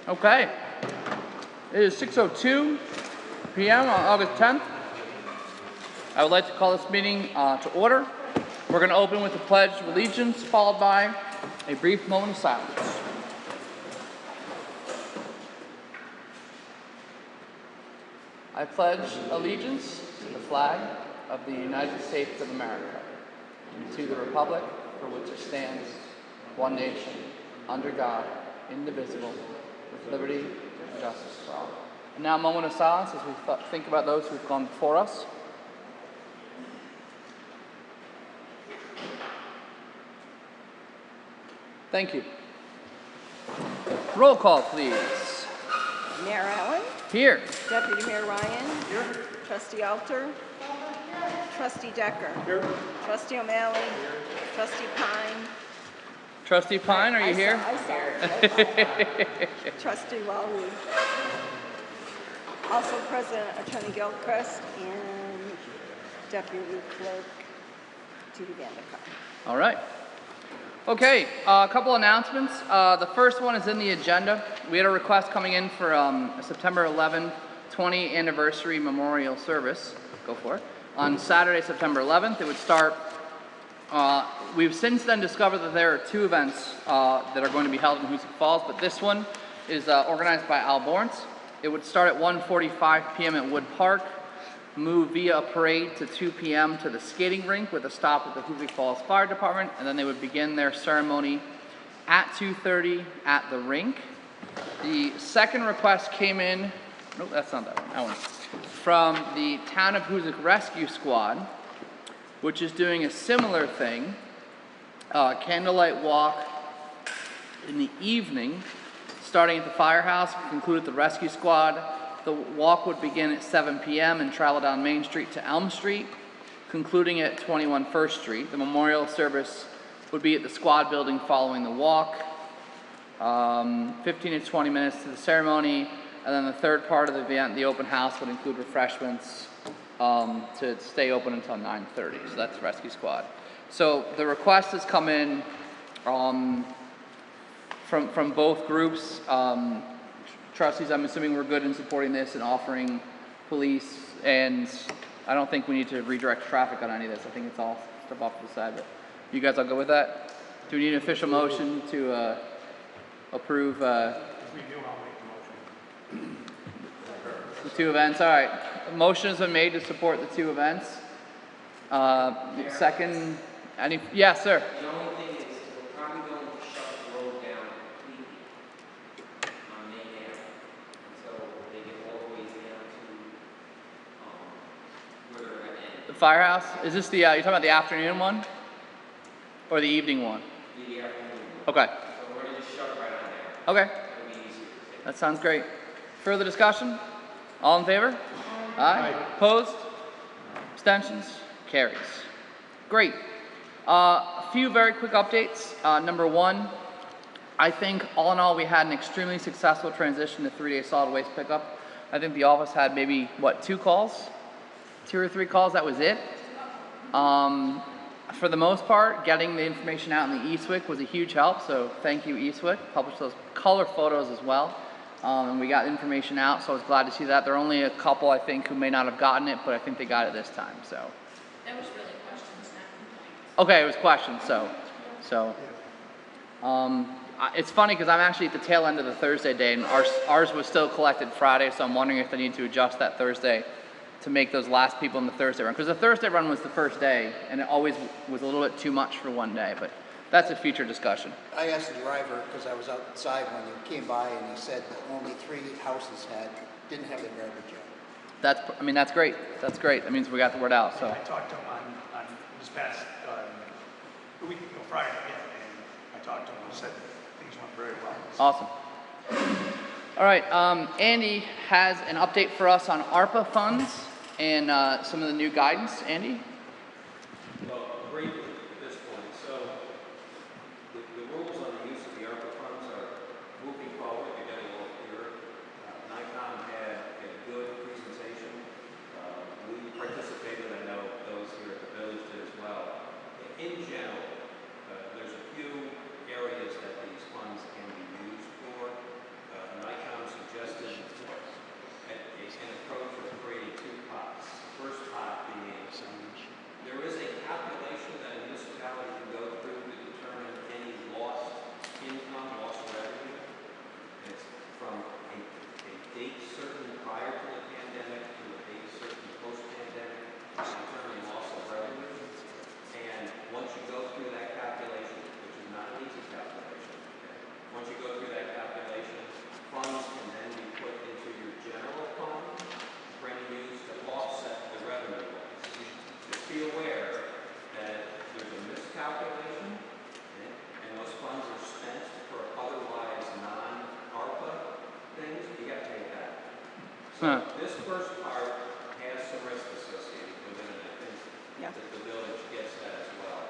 Okay. It is 6:02 p.m. on August 10th. I would like to call this meeting to order. We're going to open with the Pledge of Allegiance, followed by a brief moment of silence. I pledge allegiance to the flag of the United States of America and to the republic for which it stands, one nation, under God, indivisible, with liberty and justice for all. And now a moment of silence as we think about those who have gone before us. Thank you. Roll call, please. Mayor Allen. Here. Deputy Mayor Ryan. Here. Trustee Alter. Trustee Decker. Here. Trustee O'Malley. Here. Trustee Pine. Trustee Pine, are you here? I saw it. Trustee Lowry. Also present, Attorney Gilchrist and Deputy Clerk Judy Vanderkar. All right. Okay, a couple announcements. The first one is in the agenda. We had a request coming in for a September 11th, 20 anniversary memorial service. Go for it. On Saturday, September 11th, it would start. We've since then discovered that there are two events that are going to be held in Hoosick Falls, but this one is organized by Al Borns. It would start at 1:45 p.m. at Wood Park, move via a parade to 2 p.m. to the skating rink with a stop at the Hoosick Falls Fire Department, and then they would begin their ceremony at 2:30 at the rink. The second request came in, nope, that's not that one, from the Town of Hoosick Rescue Squad, which is doing a similar thing, candlelight walk in the evening, starting at the firehouse, conclude at the rescue squad. The walk would begin at 7 p.m. and travel down Main Street to Elm Street, concluding at 21 First Street. The memorial service would be at the squad building following the walk. 15 to 20 minutes to the ceremony, and then the third part of the event, the open house, would include refreshments to stay open until 9:30. So that's rescue squad. So the request has come in from both groups. Trustees, I'm assuming we're good in supporting this and offering police, and I don't think we need to redirect traffic on any of this. I think it's all stuff off to the side, but you guys all go with that? Do we need an official motion to approve? If we do, I'll make the motion. The two events, all right. A motion has been made to support the two events. Second, yes, sir. The only thing is we're probably going to shut the road down completely on May 9th until they get all the way down to where they're at. The firehouse? Is this the, you're talking about the afternoon one? Or the evening one? The afternoon. Okay. So we're going to just shut it right on there. Okay. It'll be easier. That sounds great. Further discussion? All in favor? Aye. Opposed? Abstentions? Carries. Great. A few very quick updates. Number one, I think all in all we had an extremely successful transition to 3-day solid waste pickup. I think the office had maybe, two calls? 2 or 3 calls, that was it. For the most part, getting the information out in the eSWIC was a huge help, so thank you eSWIC. Published those color photos as well. And we got information out, so I was glad to see that. There are only a couple, I think, who may not have gotten it, but I think they got it this time, so. That was really questions, not complaints. Okay, it was questions, it's funny because I'm actually at the tail end of the Thursday day, and ours was still collected Friday, so I'm wondering if they need to adjust that Thursday to make those last people in the Thursday run. Because the Thursday run was the first day, and it always was a little bit too much for one day, but that's a future discussion. I asked the driver, because I was outside when you came by, and he said that only 3 houses didn't have their garbage out. That's great. That's great. That means we got the word out. So I talked to him on this past a week ago, Friday, and I talked to him and said things went very well. Awesome. All right, Andy has an update for us on ARPA funds and some of the new guidance. Andy? Well, briefly at this point. So the rules on the use of the ARPA funds are moving forward. They're getting a little clearer. NICOM had a good presentation. We participated. I know those here at the village did as well. In general, there's a few areas that these funds can be used for. NICOM Huh. This first part has some risk associated with it, and I think Yeah. that the village gets that as well.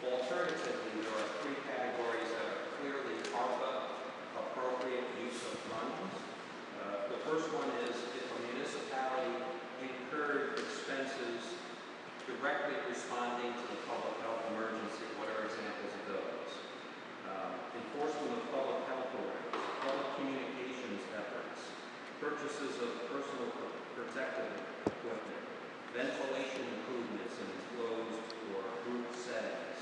Alternatively, there are three categories that are clearly ARPA appropriate use of funds. The first one is if a municipality incurred expenses directly responding to the public health emergency. What are examples of those? Enforcement of public health orders, public communications efforts, purchases of personal protective equipment, ventilation improvements in enclosed or group settings,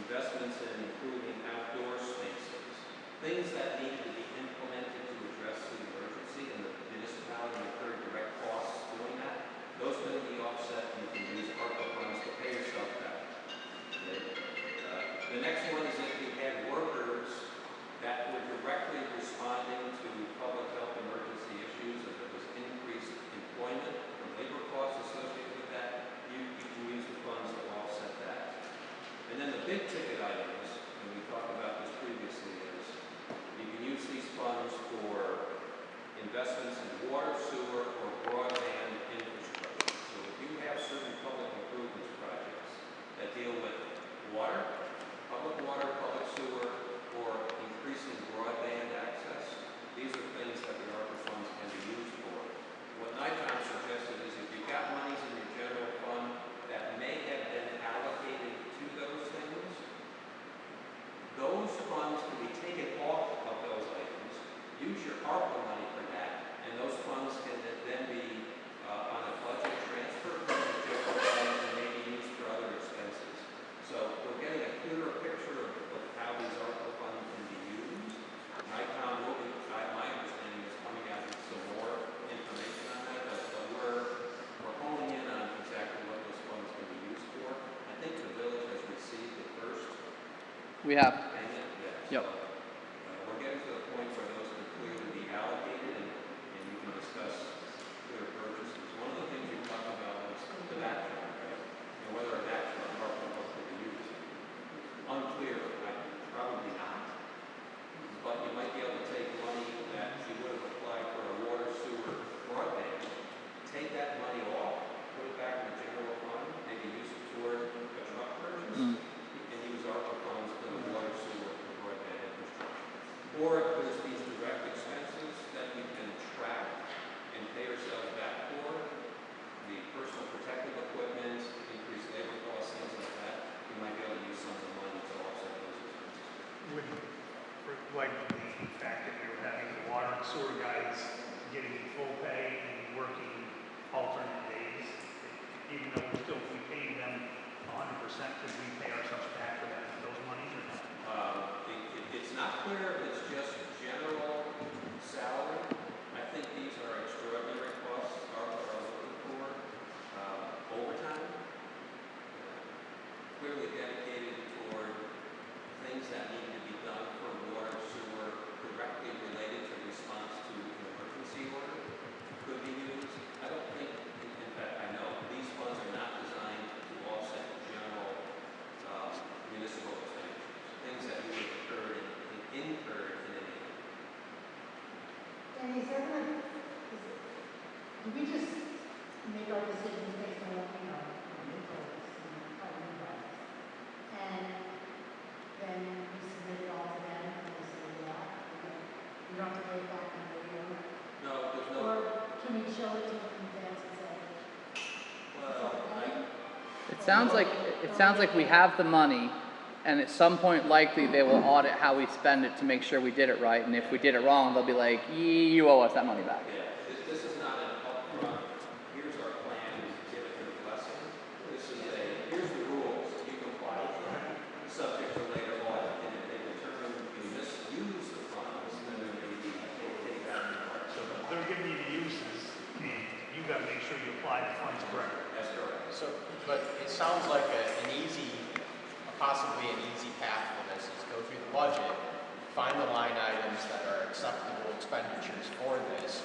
investments in improving outdoor spaces, things that needed to be implemented to address the emergency and the municipality incurred direct costs doing that. Those can be offset and you can use ARPA funds to pay yourself back. Okay? The next one is if you had workers that were directly responding to public health emergency issues, if there was increased employment or labor costs associated with that, you can use the funds to offset that. And then the big ticket items, and we talked about this previously, is you can use these funds for investments in water, sewer, or broadband infrastructure. So if you have certain public improvements projects that deal with water, public sewer, or increasing broadband access, these are things that the ARPA funds can be used for. What NICOM suggested is if you've got monies in your general fund that may have been allocated to those things, those funds can be taken off of those items, use your ARPA money for that, and those funds can then be on a budget transfer from the general fund and maybe used for other expenses. So we're getting a clearer picture of how these ARPA funds can be used. NICOM will be, my understanding is coming out with some more information on that, but we're honing in on exactly what those funds can be used for. I think the village has received the first We have. payment. Yep. So, we're getting to the point where those can clearly be allocated and you can discuss clear purchases. One of the things you talked about was the back truck, right? And whether a back truck ARPA funds can be used. Unclear, probably not. But you might be able to take money that you would have applied for a water, sewer, broadband, take that money off, put it back in the general fund, maybe use it toward a truck purchase, and use ARPA funds for the water, sewer, or broadband infrastructure. Or if there's these direct expenses that we can track and pay ourselves back for, the personal protective equipment, increased labor costs, things like that, we might be able to use some of the money to offset those expenses. Would, like the fact that we were having the water and sewer guys getting full pay and working alternate days, even though we're still paying them 100%, could we pay ourselves back for that, those monies or not? It's not clear if it's just general salary. I think these are extraordinary costs ARPA are looking for. Overtime, clearly dedicated toward things that need to be done for water, sewer, directly related to response to an emergency order could be used. I don't think, in fact, I know these funds are not designed to offset general municipal expenditures, things that would have incurred in any event. And is there gonna, do we just make our decisions based on what we know, and we told us, and how we advise? And then we submit it all to them, and they say, yeah, okay, you don't have to pay it back under the year? No, there's no. Or can we show it to them in advance and say, It sounds like we have the money, and at some point likely they will audit how we spend it to make sure we did it right. And if we did it wrong, they'll be like, you owe us that money back. Yeah, this is not an upfront, here's our plan, give it your blessing. This is here's the rules, you comply with them, subject to later audit. And if they determine you misuse the funds, then there may be take that in part. So they're giving you the uses, and you gotta make sure you apply the funds correctly. That's correct. So, but it sounds like possibly an easy path for this is go through the budget, find the line items that are acceptable expenditures for this,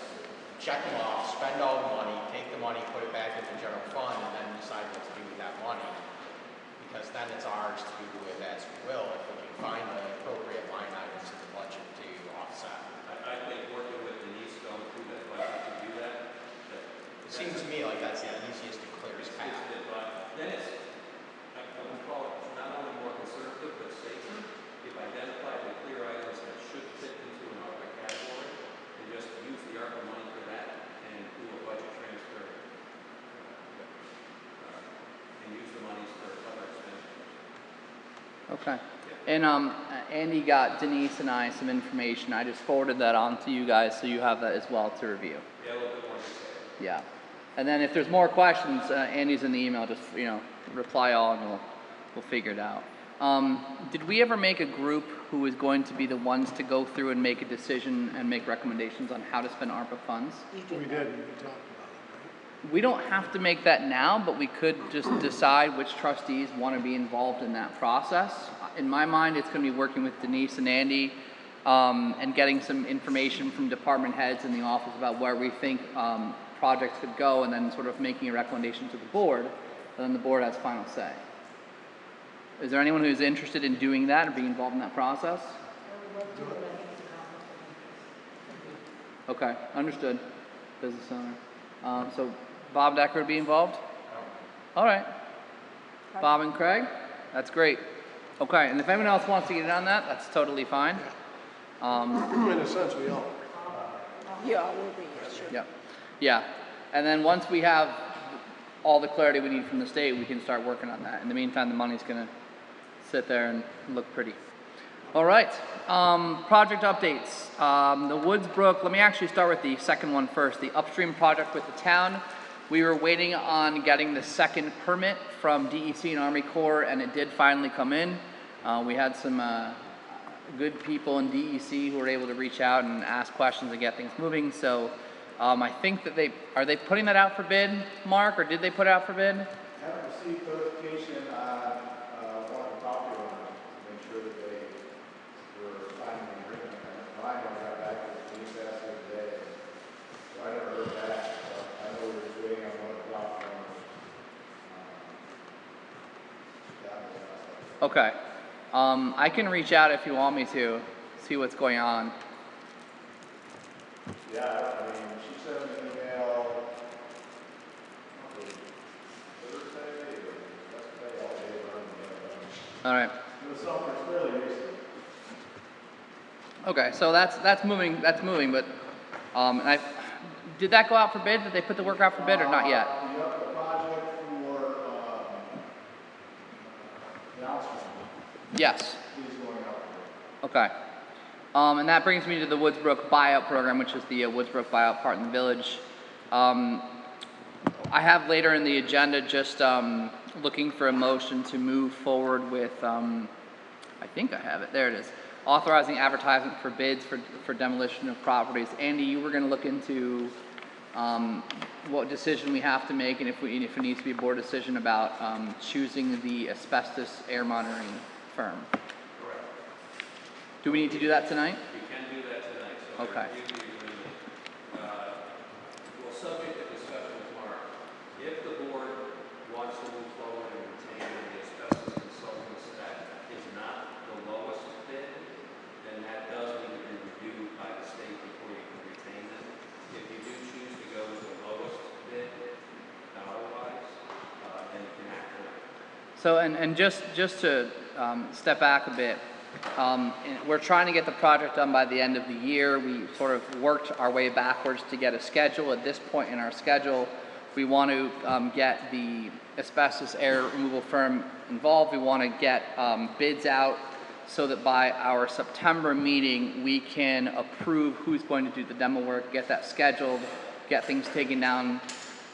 check them off, spend all the money, take the money, put it back in the general fund, and then decide what to do with that money. Because then it's ours to do with as we will if we can find the appropriate line items in the budget to offset. I think working with Denise going through Okay. And Andy got Denise and I some information. I just forwarded that on to you guys so you have that as well to review. Yeah, a little bit more detail. Yeah. And then if there's more questions, Andy's in the email, just, reply all and we'll figure it out. Did we ever make a group who is going to be the ones to go through and make a decision and make recommendations on how to spend ARPA funds? We did, we talked about it, right? We don't have to make that now, but we could just decide which trustees want to be involved in that process. In my mind, it's going to be working with Denise and Andy and getting some information from department heads in the office about where we think projects could go, and then sort of making a recommendation to the board, and then the board has final say. Is there anyone who's interested in doing that or being involved in that process? Okay, understood. Business owner. So Bob Decker would be involved? All right. Bob and Craig? That's great. Okay, and if anyone else wants to get in on that, that's totally fine. In a sense, we all. Yeah, we'll be, sure. Yeah. Yeah. And then once we have all the clarity we need from the state, we can start working on that. In the meantime, the money's going to sit there and look pretty. All right. Project updates. The Woodsbrook, let me actually start with the second one first. The upstream project with the town. We were waiting on getting the second permit from DEC and Army Corps, and it did finally come in. We had some good people in DEC who were able to reach out and ask questions and get things moving. So I think that are they putting that out for bid, Mark, or did they put it out for bid? I haven't received notification on one of the property owners to make sure that they were finding an agreement. Mine when I got back to the police after today, so I never heard back. I know we were just waiting on one of the property owners. Okay. I can reach out if you want me to, see what's going on. Yeah, I mean, she sent me an email Thursday or yesterday, all day long. All right. It was something fairly recent. Okay, so that's moving, but did that go out for bid? Did they put the work out for bid or not yet? The project for the outstream Yes. is going out for bid. Okay. And that brings me to the Woodsbrook buyout program, which is the Woodsbrook buyout part in the village. I have later in the agenda just looking for a motion to move forward with, I think I have it, there it is, authorizing advertisement for bids for demolition of properties. Andy, you were going to look into what decision we have to make and if it needs to be a board decision about choosing the asbestos air monitoring firm. Correct. Do we need to do that tonight? You can do that tonight, so Okay. review the agreement. Well, subject to discussion with Mark. If the board wants to move forward and retain the asbestos consultants that is not the lowest bid, then that does need to be reviewed by the state before you can retain them. If you do choose to go with the lowest bid, dollar-wise, then you can act on it. So, and just to step back a bit, we're trying to get the project done by the end of the year. We sort of worked our way backwards to get a schedule. At this point in our schedule, we want to get the asbestos air removal firm involved. We want to get bids out so that by our September meeting, we can approve who's going to do the demo work, get that scheduled, get things taken down,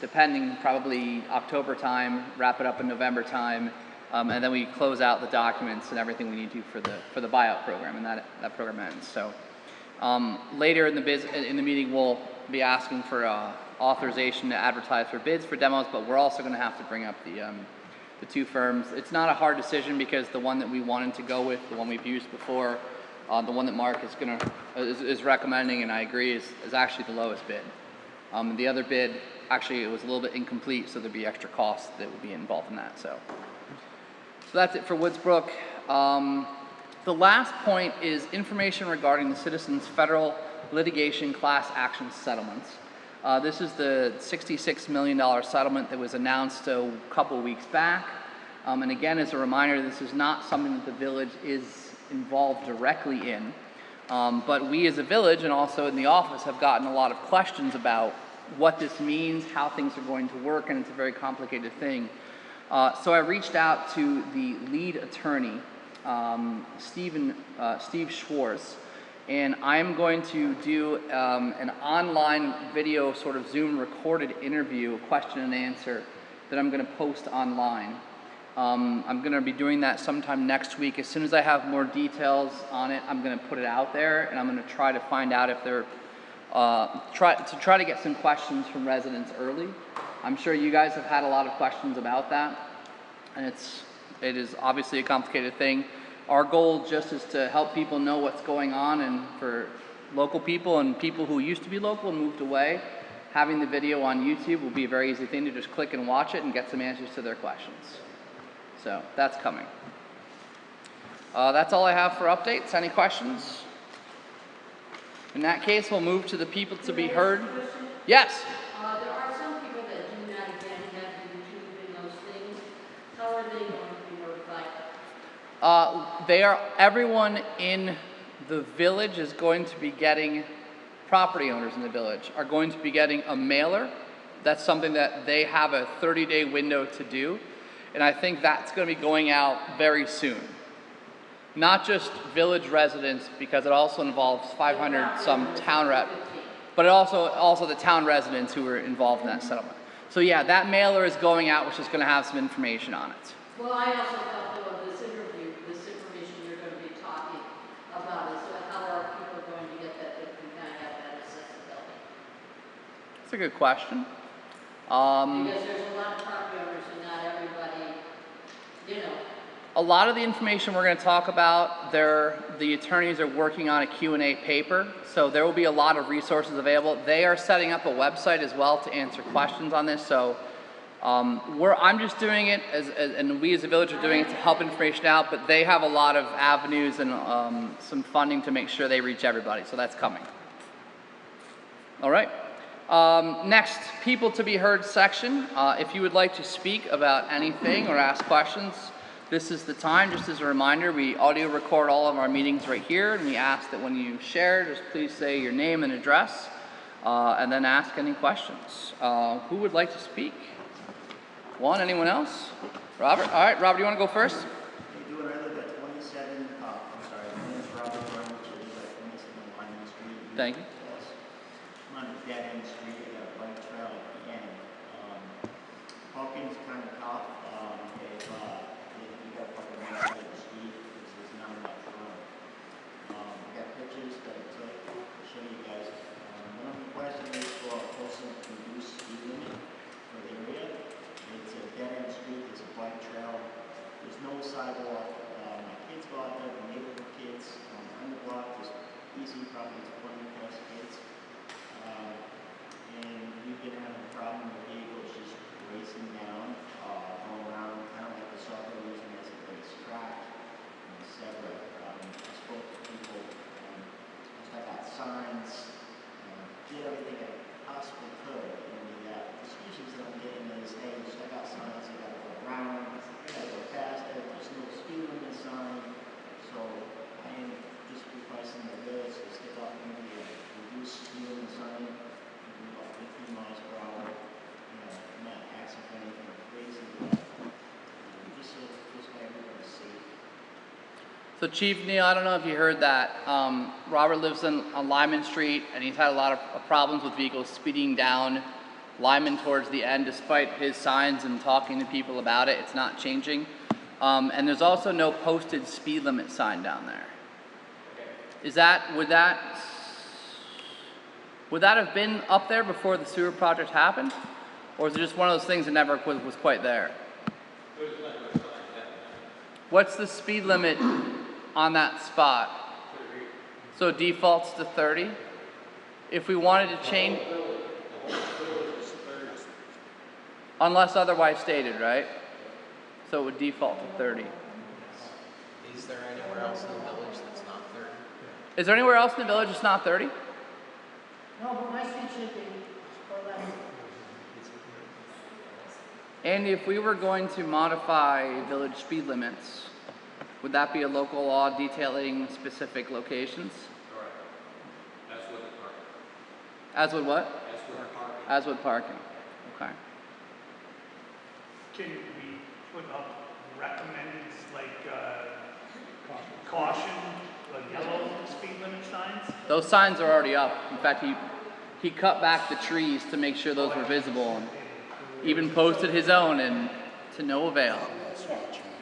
depending probably October time, wrap it up in November time, and then we close out the documents and everything we need to for the buyout program, and that program ends. So later in the meeting, we'll be asking for authorization to advertise for bids for demos, but we're also going to have to bring up the two firms. It's not a hard decision because the one that we wanted to go with, the one we've used before, the one that Mark is recommending, and I agree, is actually the lowest bid. The other bid, actually, it was a little bit incomplete, so there'd be extra costs that would be involved in that. So that's it for Woodsbrook. The last point is information regarding the Citizens Federal Litigation Class Action Settlements. This is the $66 million settlement that was announced a couple weeks back. And again, as a reminder, this is not something that the village is involved directly in. But we as a village and also in the office have gotten a lot of questions about what this means, how things are going to work, and it's a very complicated thing. So I reached out to the lead attorney Steve Schwartz, and I'm going to do an online video, sort of Zoom recorded interview, question and answer, that I'm going to post online. I'm going to be doing that sometime next week. As soon as I have more details on it, I'm going to put it out there, and I'm going to try to find out if there, try to get some questions from residents early. I'm sure you guys have had a lot of questions about that, and it is obviously a complicated thing. Our goal just is to help people know what's going on, and for local people and people who used to be local and moved away, having the video on YouTube will be a very easy thing to just click and watch it and get some answers to their questions. So that's coming. That's all I have for updates. Any questions? In that case, we'll move to the people to be heard. Yes? There are some people that do not again have YouTube and those things. How are they going to be notified? Everyone in the village is going to be getting, property owners in the village are going to be getting a mailer. That's something that they have a 30-day window to do. And I think that's going to be going out very soon. Not just village residents, because it also involves 500 some town but it also the town residents who were involved in that settlement. So yeah, that mailer is going out, which is going to have some information on it. Well, I also thought though of this information you're going to be talking about is how are people going to get that they can kind of have that accessibility? That's a good question. Because there's a lot of property owners and not everybody, you know. A lot of the information we're going to talk about, the attorneys are working on a Q&A paper, so there will be a lot of resources available. They are setting up a website as well to answer questions on this, so I'm just doing it, and we as a village are doing it to help information out, but they have a lot of avenues and some funding to make sure they reach everybody, so that's coming. All right. Next, people to be heard section. If you would like to speak about anything or ask questions, this is the time. Just as a reminder, we audio record all of our meetings right here, and we ask that when you share, just please say your name and address, and then ask any questions. Who would like to speak? One, anyone else? Robert? All right, Robert, you want to go first? You do it, I live at 27, I'm sorry, my name is Robert Brown, which is at 27 Lyman Street. Thank you. I'm on a dead-end street, I got a bike trail at the end. Parking's kind of tough. You got to park on one side of the street because there's not enough room. I got pictures that I took to show you guys. One of the questions is for a person to reduce speed limit for the area. It's a dead-end street, there's a bike trail, there's no sidewalk. My kids go out there, the neighborhood kids, on the block, there's easy, probably 20 plus kids. And we've been having a problem with vehicles just racing down, going around, kind of like the soccer using as a racetrack, etc. I spoke to people, I got signs, did everything I possibly could, and the excuses that I'm getting is, hey, check out signs, you gotta go around, you gotta go faster, there's no speed limit sign. So I am just requesting the village to stick up maybe a reduced speed limit sign, maybe about 15 miles per hour. You know, I'm not asking for anything crazy, but just so everybody's safe. So Chief Neal, I don't know if you heard that. Robert lives on Lyman Street, and he's had a lot of problems with vehicles speeding down Lyman towards the end, despite his signs and talking to people about it. It's not changing. And there's also no posted speed limit sign down there. Would that have been up there before the sewer project happened? Or is it just one of those things that never was quite there? What's the speed limit on that spot? So it defaults to 30? If we wanted to change, unless otherwise stated, right? So it would default to 30. Is there anywhere else in the village that's not 30? Is there anywhere else in the village that's not 30? No, but my street should be, or less. And if we were going to modify village speed limits, would that be a local law detailing specific locations? Correct. That's what the parking. As would what? That's what parking. As would parking. Okay. Can we put up recommended, like, caution, yellow speed limit signs? Those signs are already up. In fact, he cut back the trees to make sure those were visible, and even posted his own, and to no avail.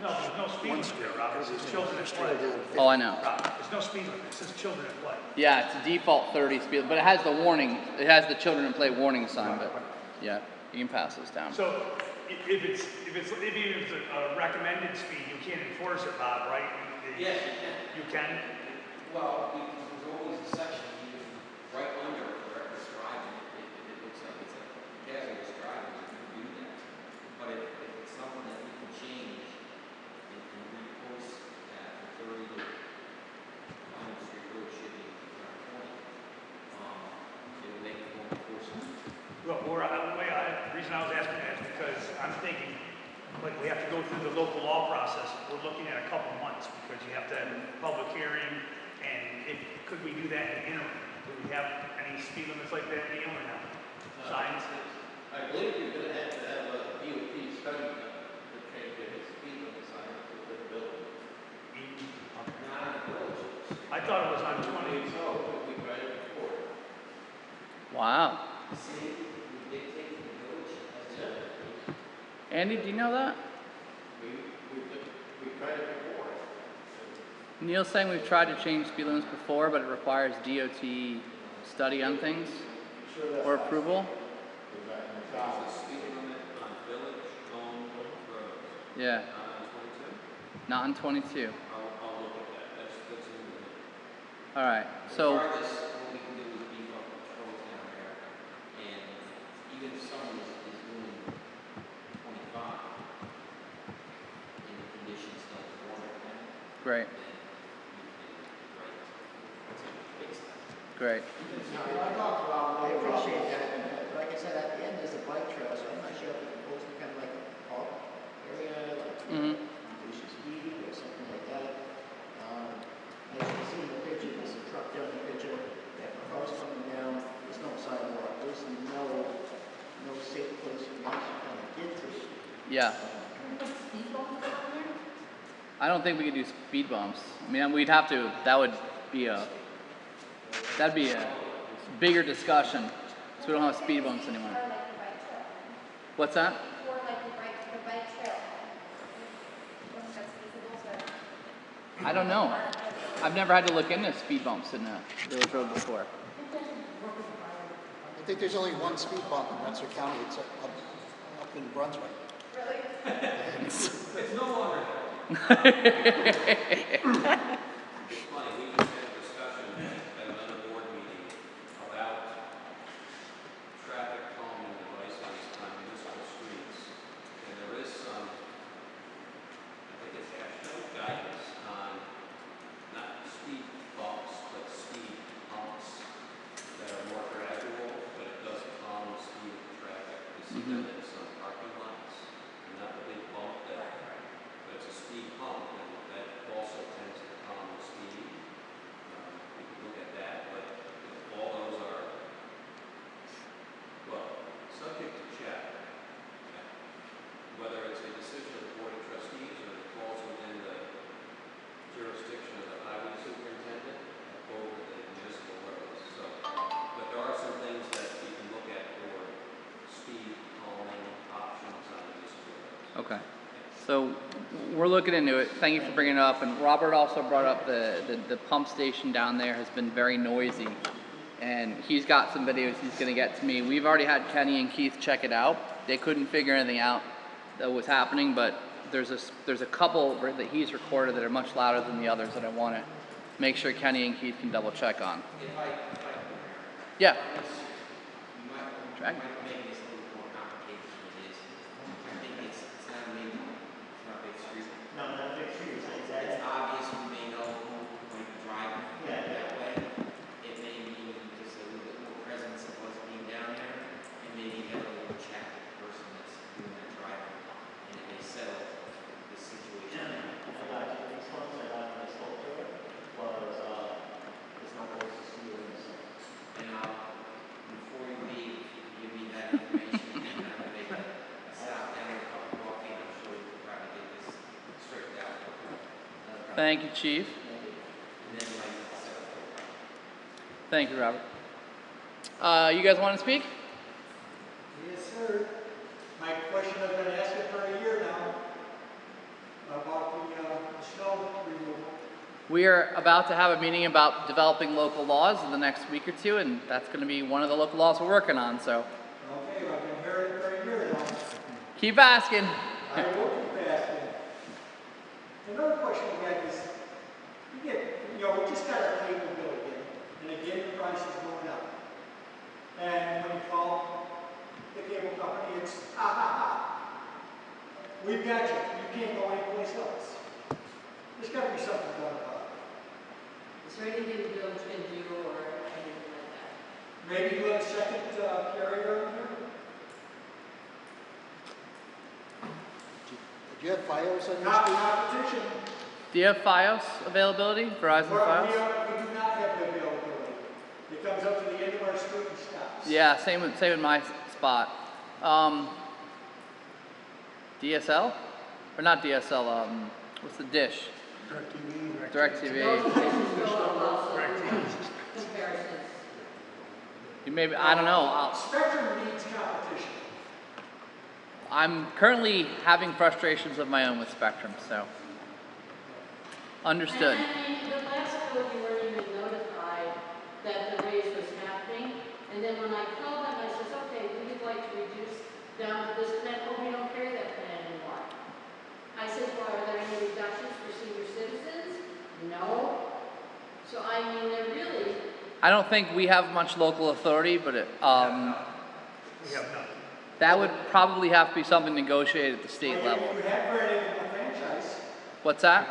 No, there's no speed limit there, Robert. It says children at play. Oh, I know. Robert, there's no speed limit. It says children at play. Yeah, it's a default 30 speed, but it has the warning. It has the children in play warning sign, but yeah, you can pass those down. So if it's a recommended speed, you can't enforce it, Bob, right? Yes, you can. You can? Well, because there's always a section you can right under for reckless driving. If it looks like it's a hazardous driving, you can do that. But if it's something that you can change and repost that from 30 to Pine Street Road should be around 20, it'll make it more enforceable. Well, the reason I was asking that is because I'm thinking, like, we have to go through the local law process. We're looking at a couple months because you have to have a public hearing, and could we do that in the interim? Do we have any speed limits like that in the interim now? Signs? I believe you're gonna have to have a DOT study to change the speed limit sign for the building. Not on the village. I thought it was on 20. So, we tried it before. Wow. See, we dictate the village. That's it. Andy, do you know that? We tried it before. Neil's saying we've tried to change speed limits before, but it requires DOT study on things or approval. There's a speed limit on village-owned roads, Yeah, not on 22. not on 22. I'll look at that. That's in the. All right, so Regardless, what we can do is beef up patrols down there, and even if someone is doing 25, and the conditions don't warrant that, great, then you can, fix that. great. I talked about, I appreciate that, but like I said, at the end is a bike trail, so I'm not sure if it's supposed to be kind of like a park area, like Lucius Speed or something like that. As you can see in the picture, there's a truck down the picture, that the car's coming down, there's no sidewalk, there's no safe place for you to kind of get to. Yeah. I don't think we could do speed bumps. I mean, we'd have to. That'd be a bigger discussion. So we don't have speed bumps anymore. What's that? Or like the bike trail. That's feasible, so. I don't know. I've never had to look into speed bumps in a village road before. I think there's only one speed bump in Rensselaer County. It's up in Brunswick. Really? It's no longer. It's funny, we just had a discussion at another board meeting about traffic calming devices on municipal streets. And there is some, I think it's actual guidance on not speed bumps, but speed humps that are more gradual, but it does calm the speed of the traffic. You see that in some parking lots, and not the big bump that, but it's a speed hump, and that also tends to calm the speed. We can look at that, but all those are, well, subject to check. Whether it's a decision of the Board of Trustees or it falls within the jurisdiction of the highway superintendent over the municipal roads. So, but there are some things that we can look at for speed calming options on municipal roads. Okay. So we're looking into it. Thank you for bringing it up. And Robert also brought up the pump station down there has been very noisy. And he's got some videos he's going to get to me. We've already had Kenny and Keith check it out. They couldn't figure anything out that was happening, but there's a couple that he's recorded that are much louder than the others that I want to make sure Kenny and Keith can double check on. If I Yeah. you might make this a little more complicated than it is. I think it's not a major, it's not a big street. No, not a big street, it's It's exactly. obvious we may know who might be driving Yeah. that way. It may be just a little bit more presence of what's being down there, and maybe have a little chat with the person that's doing that driving, and it may settle the situation. These ones that I spoke to was, there's no place to see or anything. And before you leave, if you can give me that information, and I'll make a stop down with a cup of coffee, and I'm sure we can probably get this straightened out. Thank you, Chief. Maybe Thank you, Robert. You guys want to speak? Yes, sir. My question I've been asking for a year now about the snow removal. We are about to have a meeting about developing local laws in the next week or two, and that's going to be one of the local laws we're working on, so. Okay, I've been hearing it for a year now. Keep asking. I will keep asking. Another question we had is, we just got our cable bill again, and again the price is going up. And when you call the cable company, it's we've got you. You can't go anyplace else. There's got to be something done about it. Is there anything the village can do or anything like that? Maybe let a second carrier in here? Do you have FiOS on your Not street? competition. Do you have FiOS availability? Verizon FiOS? We do not have the availability. It comes up to the end of our street and stops. Yeah, same in my spot. DSL? Or not DSL, what's the dish? DirecTV. Those prices go up also. Comparisons. You maybe, I don't know. Spectrum needs competition. I'm currently having frustrations of my own with Spectrum, so. Understood. And I mean, the last bill you weren't even notified that the raise was happening. And then when I called them, I says, okay, we'd like to reduce down to this plan. Oh, we don't carry that plan anymore. I said, well, are there any reductions for senior citizens? No. So I mean, they're really. I don't think we have much local authority, but it, We have none. that would probably have to be something negotiated at the state level. You have granted a franchise. What's that?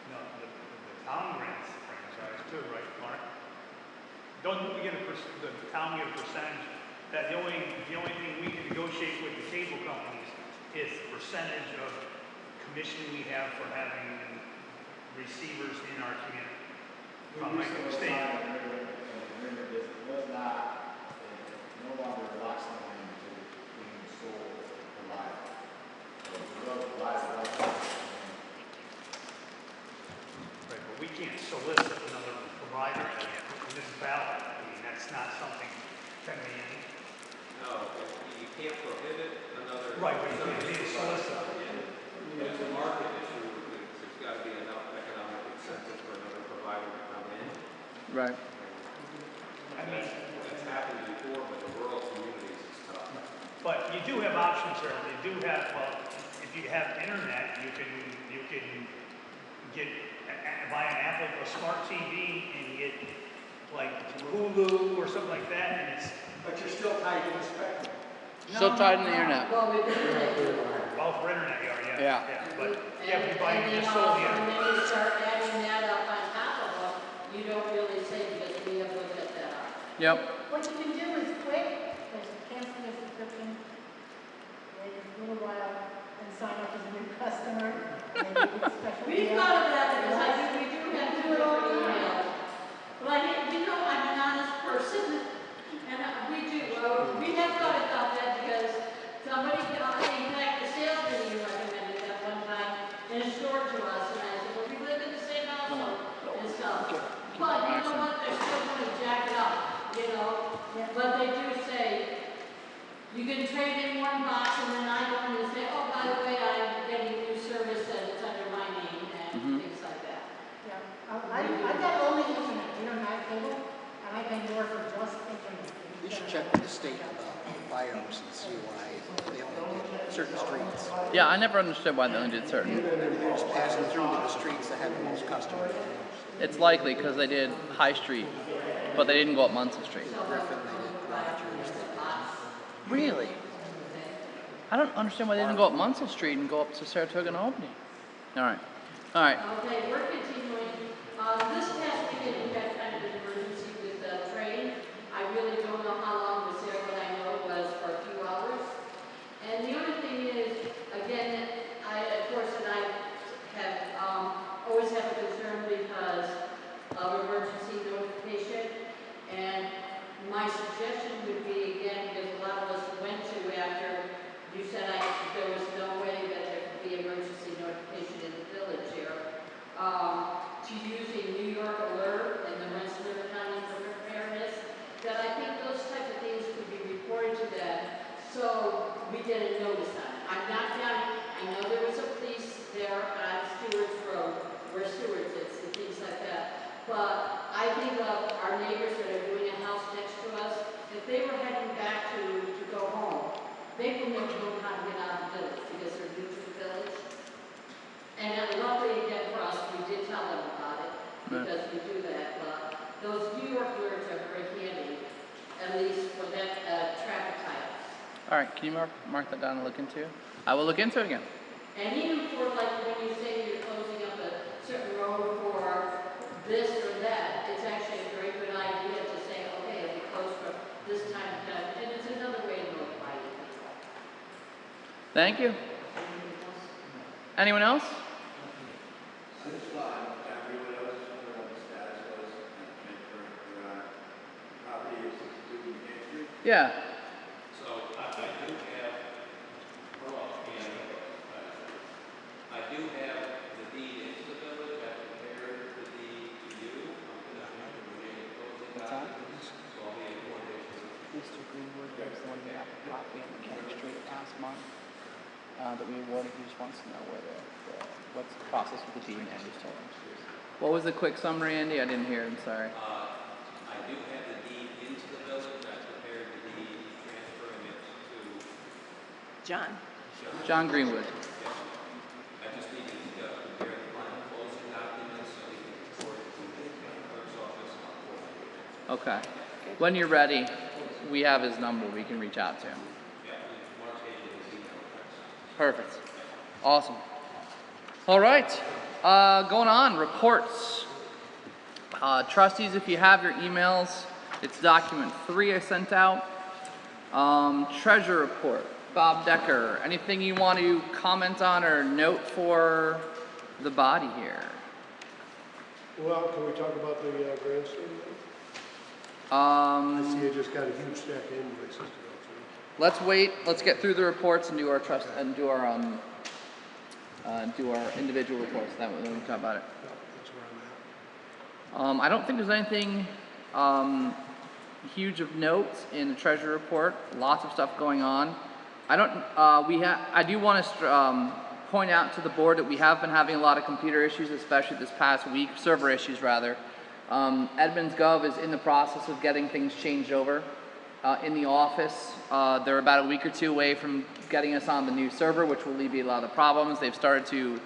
No, the town grants the franchise too, right, Mark? Don't we get the town get a percentage? That the only thing we can negotiate with the cable companies is the percentage of commission we have for having receivers in our community. If I'm not mistaken. It was not, no longer locks them into being sold reliable. So it was reliable. Right, but we can't solicit another provider in this ballot. I mean, that's not something that No, you can't prohibit another. Right, but you can't be a solicitor. It's a market issue. There's got to be enough economic incentive for another provider to come in. Right. I mean, That's happened before, but in rural communities it's tough. but you do have options there. You do have, well, if you have internet, you can get buy an Apple, a smart TV, and get like Hulu or something like that, and it's. But you're still tied to the spectrum. Still tied in the internet. Well, with internet. Oh, for internet, yeah. Yeah. But yeah, if you buy And then just also, solely and internet. then you start adding that up on top of them, you don't really say because we have looked at that up. Yep. What you can do is quick, is cancel your subscription, wait a little while, and sign up as a new customer. And then you get special We've deals. thought of that because we do have to do it all emails. But I'm an honest person, and we do, we have thought about that because somebody, in fact, the salesman you recommended that one time in a store to us, and I said, well, we live in the same household and stuff. But you know what, they're still going to jack it up, you know? But they do say, you can trade in one box and then I go in and say, oh, by the way, I'm getting new service and it's under my name and things like that. Yeah, I got only internet, we don't have cable, and I pay more for just internet. You should check with the state about FiOS and see why they only did certain streets. Yeah, I never understood why they only did certain. They're just passing through to the streets that have the most customers. It's likely because they did High Street, but they didn't go up Munson Street. Griffin, they did Rogers, they did. Really? I don't understand why they didn't go up Munson Street and go up to Saratoga and Albany. All right. Okay, we're continuing. This past weekend, we had kind of an emergency with the train. I really don't know how long it was there, but I know it was for a few hours. And the other thing is, again, of course, and I have always have a concern because of emergency notification. And my suggestion would be, again, because a lot of us went to after you said there was no way that there could be emergency notification in the village here, to using New York get a notice on it. I'm not down, I know there was a police there on Stewart's Road, where Stewart's is, and things like that. But I think of our neighbors that are doing a house next to us, if they were heading back to go home, they wouldn't have known how to get out of the village because they're new to the village. And luckily again for us, we did tell them about it because we do that. But those New York words are very handy, at least for that traffic types. All right, can you mark that down and look into? I will look into it again. And even for like when you say you're closing up a certain road for this or that, it's actually a very good idea to say, okay, it'll be closed for this time of day. And it's another way to notify people. Thank you. Anyone else? Yeah. So I do have, I do have the deed into the village. I prepared the deed to you. I'm finishing the closing documents. So I'll be in coordination. Mr. Greenwood was the one who got the property on Mechanic Street last month that we awarded. He just wants to know what's the process with the deed. And just told him. What was the quick summary, Andy? I didn't hear it. I'm sorry. I do have the deed into the village. I prepared the deed transferring it to John Greenwood. I just need to prepare the final closing documents so we can report it to the clerk's office on Okay. When you're ready, we have his number. We can reach out to him. Perfect. Awesome. All right. Going on, reports. Trustees, if you have your emails, it's document 3 I sent out. Treasure report. Bob Decker, anything you want to comment on or note for the body here? Well, can we talk about the grandstand then? I see you just got a huge stack of invoices to go through. Let's wait. Let's get through the reports and do our do our individual reports. Then we can talk about it. No, that's where I'm at. I don't think there's anything huge of note in the treasury report. Lots of stuff going on. I do want to point out to the board that we have been having a lot of computer issues, especially this past week, server issues rather. Edmonds Gov is in the process of getting things changed over in the office. They're about a week or two away from getting us on the new server, which will alleviate a lot of the problems. They've started to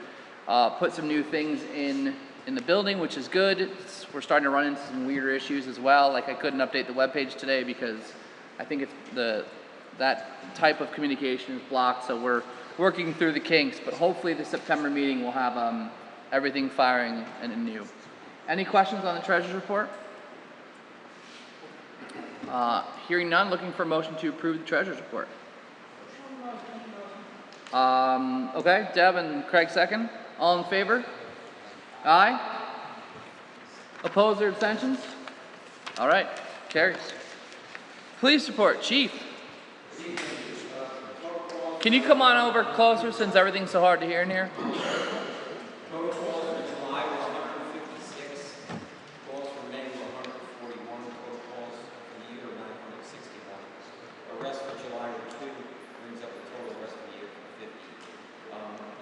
put some new things in the building, which is good. We're starting to run into some weirder issues as well. Like I couldn't update the webpage today because I think it's that type of communication is blocked. So we're working through the kinks, but hopefully the September meeting will have everything firing and new. Any questions on the treasurer's report? Hearing none, looking for a motion to approve the treasurer's report. Okay, Deb and Craig second. All in favor? Aye. Opposed or abstentions? All right, carries. Police report, Chief. Can you come on over closer since everything's so hard to hear in here? Total calls for July was 156. Calls for May were 141. Total calls for the year were 961. Arrests for July were 2. Brings up the total arrest for the year to 50.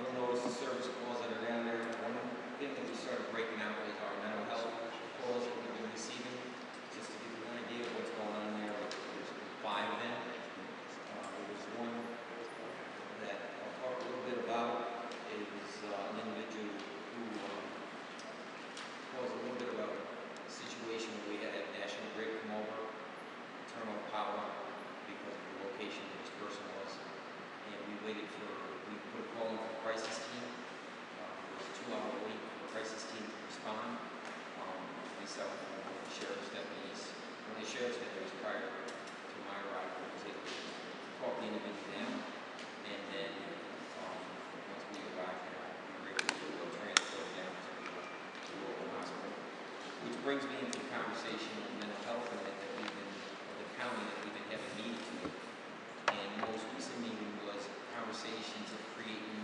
You'll notice the service calls that are down there. One thing that we started breaking out is our mental health calls that we've been receiving. Just to give you an idea of what's going on there, there's 5 of them. There was one that I'll talk a little bit about. It was an individual who caused a little bit of a situation where we had National Grid come over, turn off power because of the location that this person was. And we put a call in for the crisis team. It was a 2-hour wait for the crisis team to respond. Myself and one of the sheriff's deputies prior to my arrival was able to talk the individual down. And then once we arrived there, we were able to transfer it down to a local hospital. Which brings me into the conversation of mental health and the county that we've been having meetings with. And the most recent meeting was conversations of creating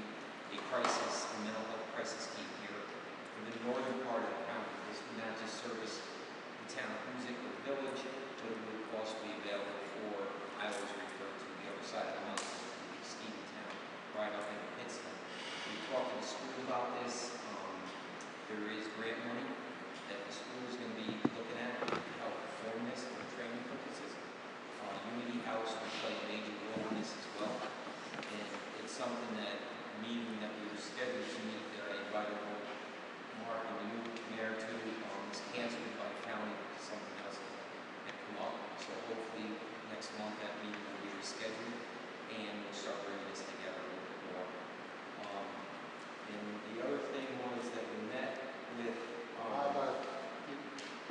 a mental health crisis team here for the northern part of the county. This would not just service the town of Hoosick or the village, but it would also be available for, I always refer to the other side of the mountain, the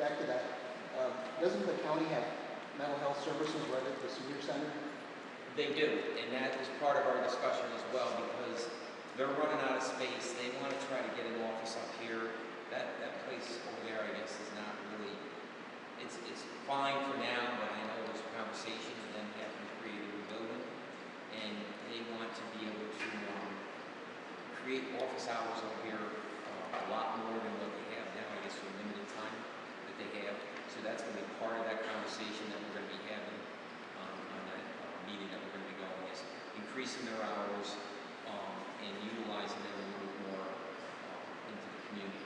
back to that, doesn't the county have mental health services right at the senior center? They do, and that is part of our discussion as well, because they're running out of space. They want to try to get an office up here. That place over there, I guess, is not really, it's fine for now, but I know there's a conversation of them having to create a new building, and they want to be able to create office hours over here a lot more than what they have now, I guess, for a limited time that they have. So that's going to be part of that conversation that we're going to be having on that meeting that we're going to be going, is increasing their hours and utilizing them a little bit more into the community,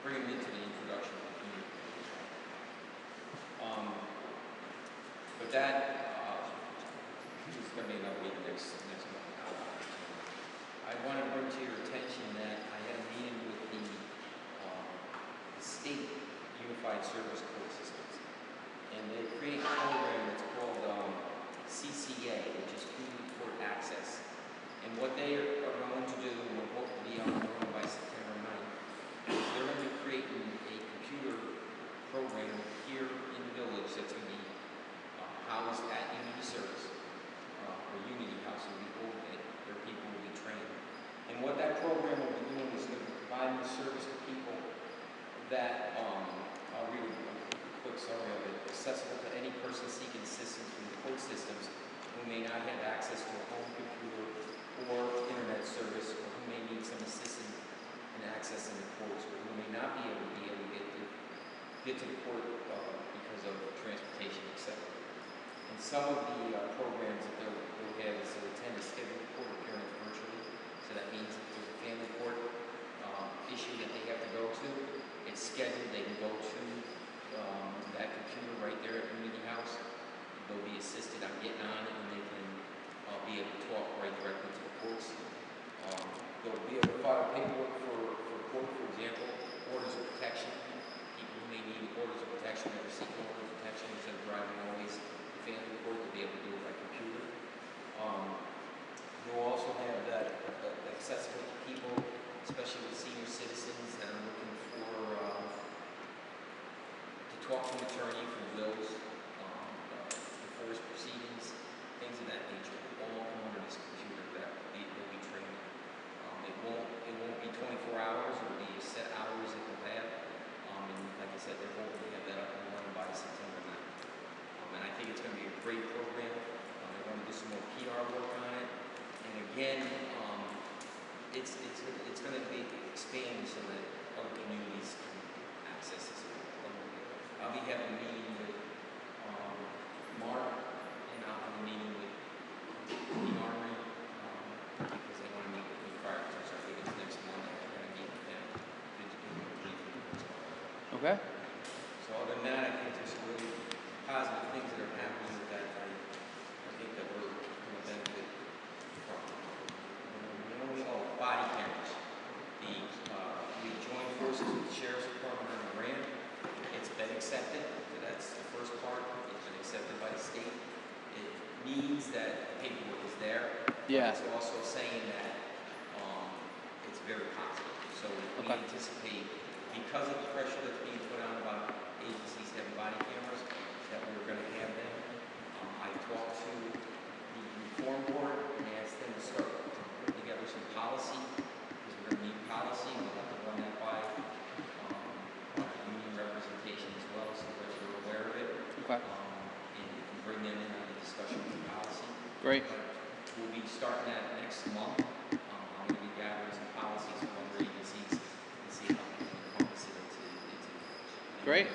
bring them into the introduction of the community. But that is going to be another meeting next month. I want to bring to your attention that I had a meeting with the State Unified Service Code Systems, and they created a program that's called CCA, which is Community Court Access. And what they are going to do, and we hope to be on the road by September 9th, is they're going to be creating a computer program here in the village that's going to be housed at Unity Service, or Unity House will be over it, where people will be trained. And what that program will be doing is going to be providing the service to people that, I'll read a quick summary of it, accessible to any person seeking assistance from the court systems who may not have access to a home computer or internet service, or who may need some assistance in accessing the courts, or who may not be able to get to the court because of transportation, etc. And some of the programs that they'll have is to attend a scheduled court appearance virtually. So that means if there's a family court issue that they have to go to, it's scheduled, they can go to that computer right there at Unity House. They'll be assisted on getting on it, and they can be able to talk right directly to the courts. They'll be able to file paperwork for court, for example, orders of protection. People who may need orders of protection that are seeking orders of protection instead of driving always to family court, to be able to do it by computer. You'll also have that accessible to people, especially with senior citizens that are looking for to talk to an attorney for wills, divorce proceedings, things of that nature. All come under this computer that they'll be trained. It won't be 24 hours. It'll be set hours that they'll have. And like I said, they're hoping to have that up and running by September 9th. And I think it's going to be a great program. They're going to do some more PR work on it. And again, it's going to be expanding so that other communities can access this. I'll be having a meeting with Mark, and I'll have a meeting with the Armory because they want to meet with me prior to, so I think it's next month. I'm going to meet with them. Okay. So other than that, I think there's some really positive things that are happening with that. I think that we're going to benefit from. Body cameras. We joined forces with the Sheriff's Department on a grant. It's been accepted. So that's the first part. It's been accepted by the state. It means that the paperwork is there. Yeah. It's also saying that it's very positive. So we anticipate, because of the pressure that's being put on about agencies having body cameras, that we're going to have them. I talked to the reform board and asked them to start putting together some policy, because we're going to need policy. We'll have to run that by union representation as well, so that we're aware of it. Okay. And bring them in on the discussion of the policy. Great. But we'll be starting that next month. I'm going to be gathering some policies from other agencies and see how we can encompass it into Great.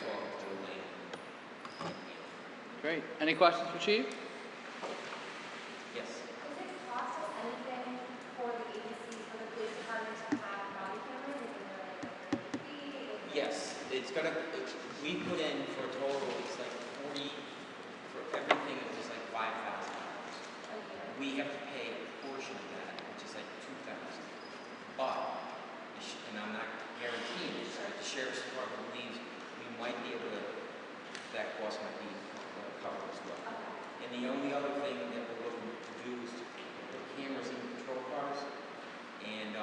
Great. Any questions for Chief? Yes. Does it cost us anything for the agency, for the police department to have body cameras? Is there like a fee? Yes, we put in for a total, it's like 40, for everything it was like $5,000. We have to pay a portion of that, which is like $2,000. But, and I'm not guaranteeing this, but the Sheriff's Department believes we might be able to, that cost might be covered as well. And the only other thing that we're looking to do is to put cameras in patrol cars, and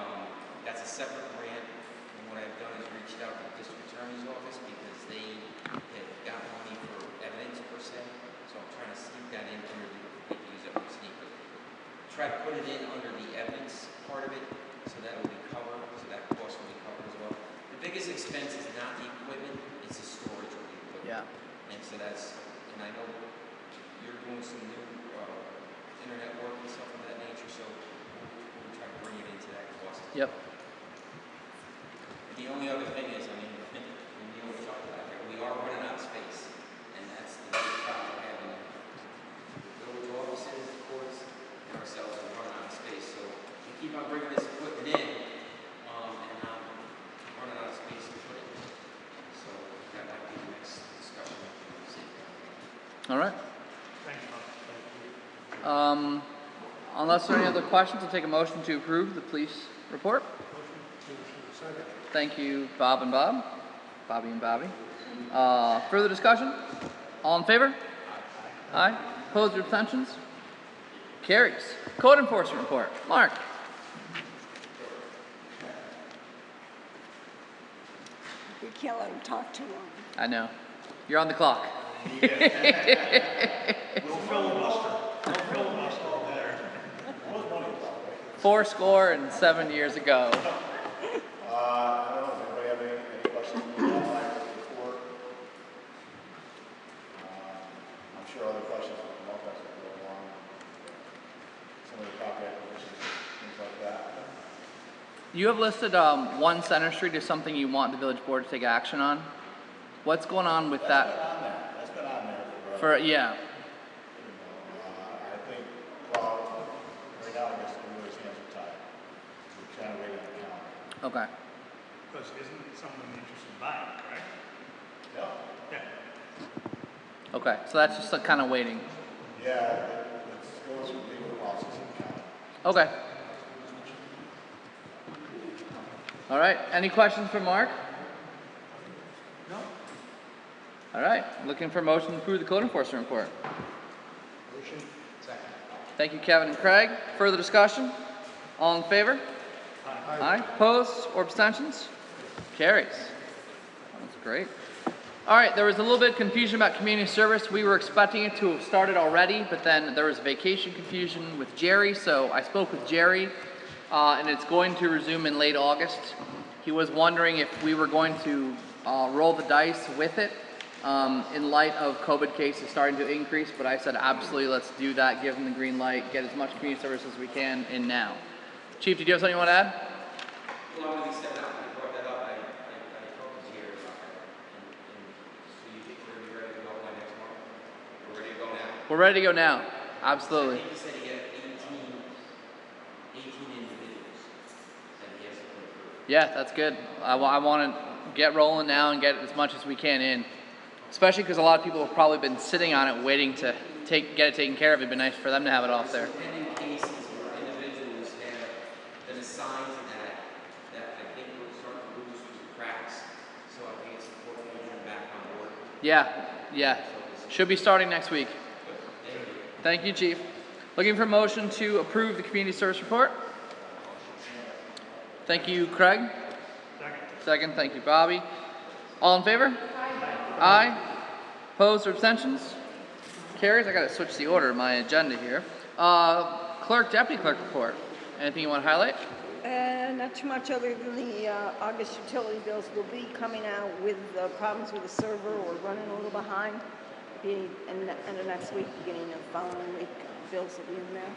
that's a separate grant. And what I've done is reached out to district attorneys expense is not the equipment, it's the storage of the equipment. Yeah. And so that's, and I know you're doing some new internet work and stuff of that nature, so we'll try to bring it into that cost. Yep. The only other thing is, I mean, and Neil talked about it, we are running out of space, and that's the biggest problem we're having. The village offices, the courts, and ourselves are running out of space, so we keep on bringing this equipment in, and running out of space to put it in. So that might be the next discussion we can see. All right. Thanks, Bob. Thank you. Unless there are any other questions, I'll take a motion to approve the police report. Second. Thank you, Bob and Bob. Bobby and Bobby. Further discussion? All in favor? Aye. Opposed or abstentions? Carries. Code enforcement report. Mark. You can't let him talk too long. I know. You're on the clock. No filibuster. No filibuster over there. 407 years ago. I don't know, does anybody have any questions on the report? I'm sure other questions will come up as we go along. Some of the property acquisitions, things like that. You have listed 1 Center Street as something you want the village board to take action on. What's going on with that? That's been on there For yeah. I think, well, right now I guess everybody's hands are tied. We're trying to wait on the calendar. Okay. Because isn't someone interested in buying, correct? Yeah. Okay. So that's just like kind of waiting. Yeah, it's going through legal process in the county. Okay. All right. Any questions for Mark? No. All right. Looking for a motion to approve the code enforcement report. Motion. Second. Thank you, Kevin and Craig. Further discussion? All in favor? Aye. Opposed or abstentions? Carries. That's great. All right, there was a little bit of confusion about community service. We were expecting it to have started already, but then there was vacation confusion with Jerry, so I spoke with Jerry, and it's going to resume in late August. He was wondering if we were going to roll the dice with it in light of COVID cases starting to increase, but I said absolutely, let's do that, give them the green light, get as much community service as we can in now. Chief, did you have something you want to add? Well, I'm going to be stepping out when you brought that up. I talked to Jerry about that. And so you think we're going to be ready to go by next month? We're ready to go now? We're ready to go now. Absolutely. I think he said he had 18 individuals that he has to put through. Yeah, that's good. I want to get rolling now and get as much as we can in. Especially because a lot of people have probably been sitting on it waiting to get it taken care of. It'd be nice for them to have it off there. Pending cases where individuals have been assigned to that I think will start to lose through the cracks. So I think it's important to get them back on board. Yeah. Should be starting next week. Thank you, Chief. Looking for a motion to approve the community service report. Thank you, Craig. Second. Thank you, Bobby. All in favor? Aye. Opposed or abstentions? Carries. I got to switch the order of my agenda here. Clerk, deputy clerk report. Anything you want to highlight? Not too much other than the August utility bills will be coming out with problems with the server or running a little behind. Be in end of next week, beginning of following week, bills will be in there.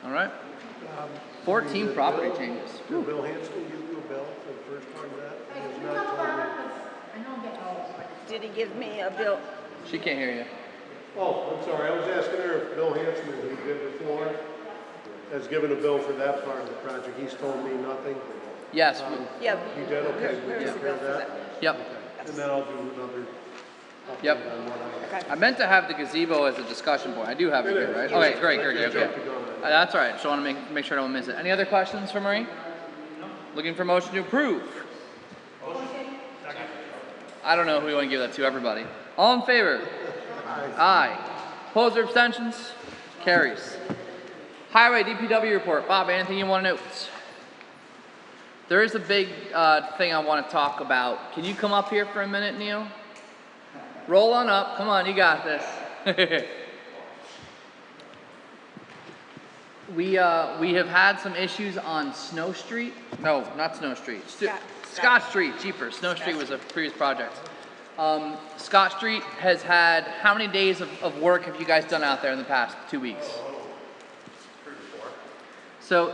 All right. 14 property changes. Did Bill Hanscom give you a bill for the first part of that? He has not told me. I know that all, but Did he give me a bill? She can't hear you. Oh, I'm sorry, I was asking her if Bill Hanscom, who did before, has given a bill for that part of the project. He's told me nothing. Yes. Yeah. He did? Okay, we Where's can the bill hear for that. Yep. And then I'll do another update Yep. on what I meant to have the gazebo as a discussion point. I do have it here, right? It Okay, is. great. I just Okay. jumped the gun on it. That's all right. Just want to make sure I don't miss it. Any other questions for Marie? Looking for motion to approve. I don't know who you want to give that to. Everybody. All in favor? Aye. Opposed or abstentions? Carries. Highway DPW report. Bob, anything you want to note? There is a big thing I want to talk about. Can you come up here for a minute, Neil? Roll on up. Come on, you got this. We have had some issues on Snow Street. No, not Snow Street. Scott Street. Jeepers. Snow Street was a previous project. Scott Street has had, how many days of work have you guys done out there in the past 2 weeks? 3 or 4. So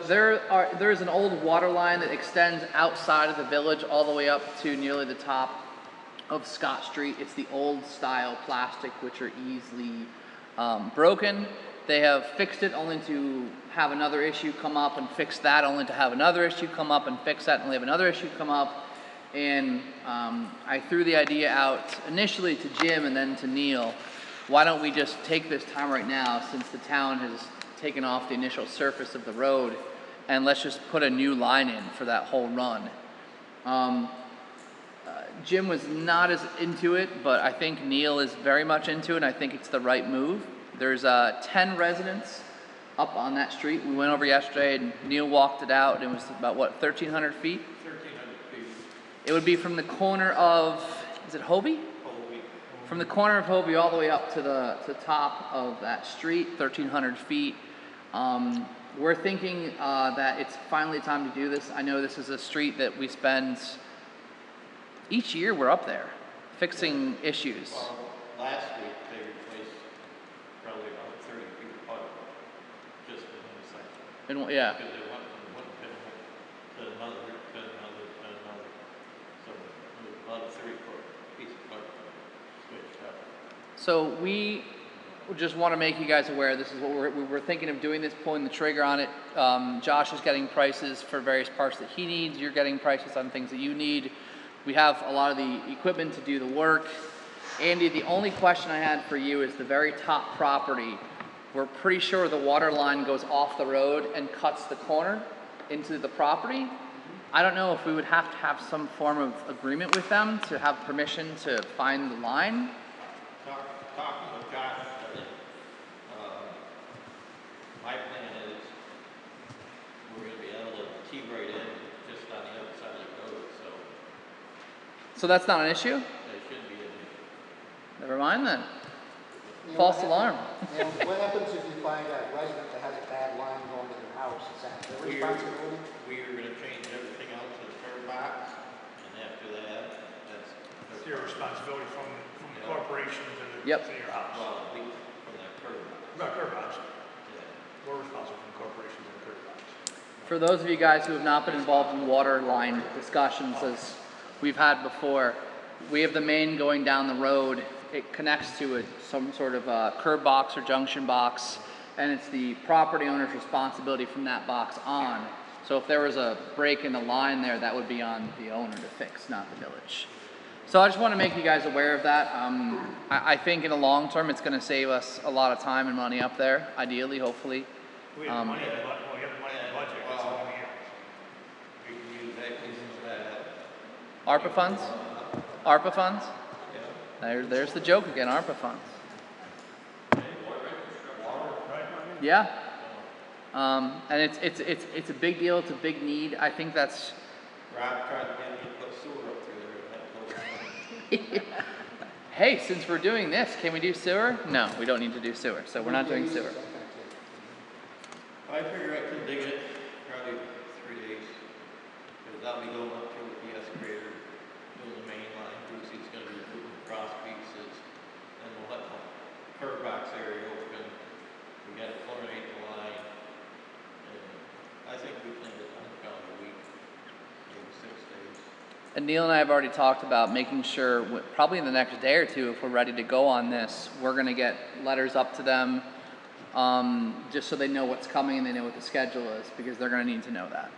there's an old water line that extends outside of the village all the way up to nearly the top of Scott Street. It's the old style plastic, which are easily broken. They have fixed it only to have another issue come up and fix that, only to have another issue come up and fix that, and only have another issue come up. And I threw the idea out initially to Jim and then to Neil. Why don't we just take this time right now, since the town has taken off the initial surface of the road, and let's just put a new line in for that whole run. Jim was not as into it, but I think Neil is very much into it, and I think it's the right move. There's 10 residents up on that street. We went over yesterday, and Neil walked it out, and it was about, what, 1,300 feet? 1,300 feet. It would be from the corner of, is it Hovey? Hovey. From the corner of Hovey all the way up to the top of that street, 1,300 feet. We're thinking that it's finally time to do this. I know this is a street that we spend, each year we're up there, fixing issues. Well, last week they replaced probably about 30 feet of pipe, just in one section. Yeah. Because they went from one pinhole to another, to another, to another. So it was about a 30-foot piece of pipe switched up. So we just want to make you guys aware, this is what we were thinking of doing this, pulling the trigger on it. Josh is getting prices for various parts that he needs. You're getting prices on things that you need. We have a lot of the equipment to do the work. Andy, the only question I had for you is the very top property. We're pretty sure the water line goes off the road and cuts the corner into the property. I don't know if we would have to have some form of agreement with them to have permission to find the line. Talking with Josh, my plan is we're going to be able to tee right in just on the other side of the road, So that's not an issue? there shouldn't be an issue. Never mind then. Neil, False what alarm. Neil, what happens if you find a resident that has a bad line going to their house? Is that their responsibility? We are going to change everything out to the curb box, and after that, that's It's your responsibility from the corporation to Yep. to your house. well, we, from that curb box. Not curb box. Yeah. We're responsible from the corporation to the curb box. For those of you guys who have not been involved in water line discussions as we've had before, we have the main going down the road. It connects to some sort of curb box or junction box, and it's the property owner's responsibility from that box on. So if there was a break in the line there, that would be on the owner to fix, not the village. So I just want to make you guys aware of that. I think in the long term, it's going to save us a lot of time and money up there, ideally, hopefully. We have the money in the budget, we have the money in the budget, that's all we have. We can use that, use that. ARPA funds? ARPA funds? Yeah. There's the joke again, ARPA funds. Yeah. And it's a big deal, it's a big need. I think that's... Rob tried to get me to put sewer up through there, and I told him. Hey, since we're doing this, can we do sewer? No, we don't need to do sewer, so we're not doing sewer. I figure I can dig it probably 3 days, because I'll be going up through with the excavator, doing the main line. Hoosick's gonna be putting cross pieces, and we'll let the curb box area open. We gotta chlorinate the line, and I think we can get it done in a week, maybe 6 days. And Neil and I have already talked about making sure, probably in the next day or two, if we're ready to go on this, we're going to get letters up to them, just so they know what's coming and they know what the schedule is, because they're going to need to know that.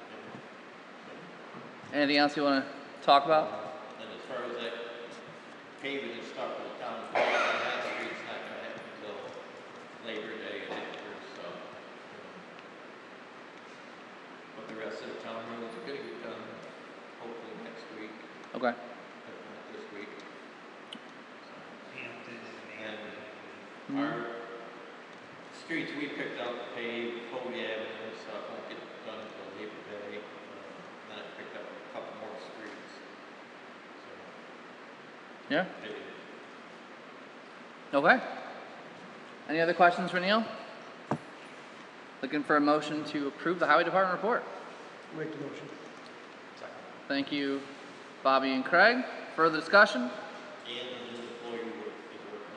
Anything else you want to talk about? And as far as that paving and stuff with the town, that street's not gonna happen until Labor Day and after, so. But the rest of the town roads are gonna get done hopefully next week, Okay. if not this week. Hampton And Mhm. our streets we picked up, paved, Holy Avenue and stuff, won't get done until Labor Day. Then I picked up a couple more streets. So, Yeah? paved. Okay. Any other questions for Neil? Looking for a motion to approve the highway department report. Make the motion. Thank you, Bobby and Craig. Further discussion? And the new employee is working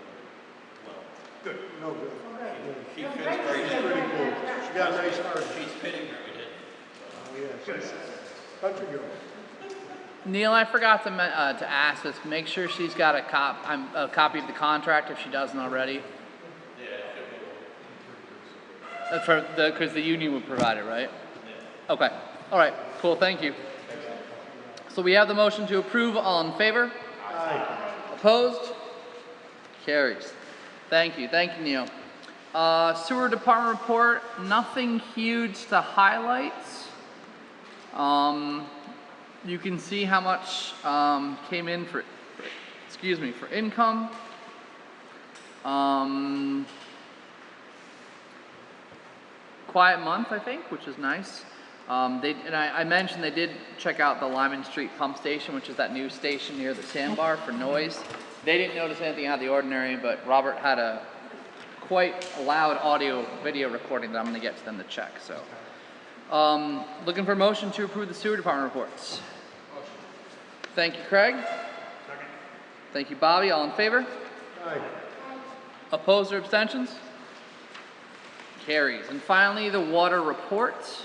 well. Good. No, good. She No, fits great to very see you. Pretty cool. She got a nice heart. She's fitting very good. Oh, yeah, she's country girl. Neil, I forgot to ask us, make sure she's got a copy of the contract if she doesn't already. Yeah. Because the union would provide it, right? Yeah. Okay. All right. Cool. Thank you. So we have the motion to approve. All in favor? Aye. Opposed? Carries. Thank you. Thank you, Neil. Sewer department report. Nothing huge to highlight. You can see how much came in for income. Quiet month, I think, which is nice. I mentioned they did check out the Lyman Street pump station, which is that new station near the sandbar for noise. They didn't notice anything out of the ordinary, but Robert had a quite loud audio video recording that I'm going to get to them to check. So, looking for a motion to approve the sewer department reports. Motion. Thank you, Craig. Second. Thank you, Bobby. All in favor? Aye. Opposed or abstentions? Carries. And finally, the water report.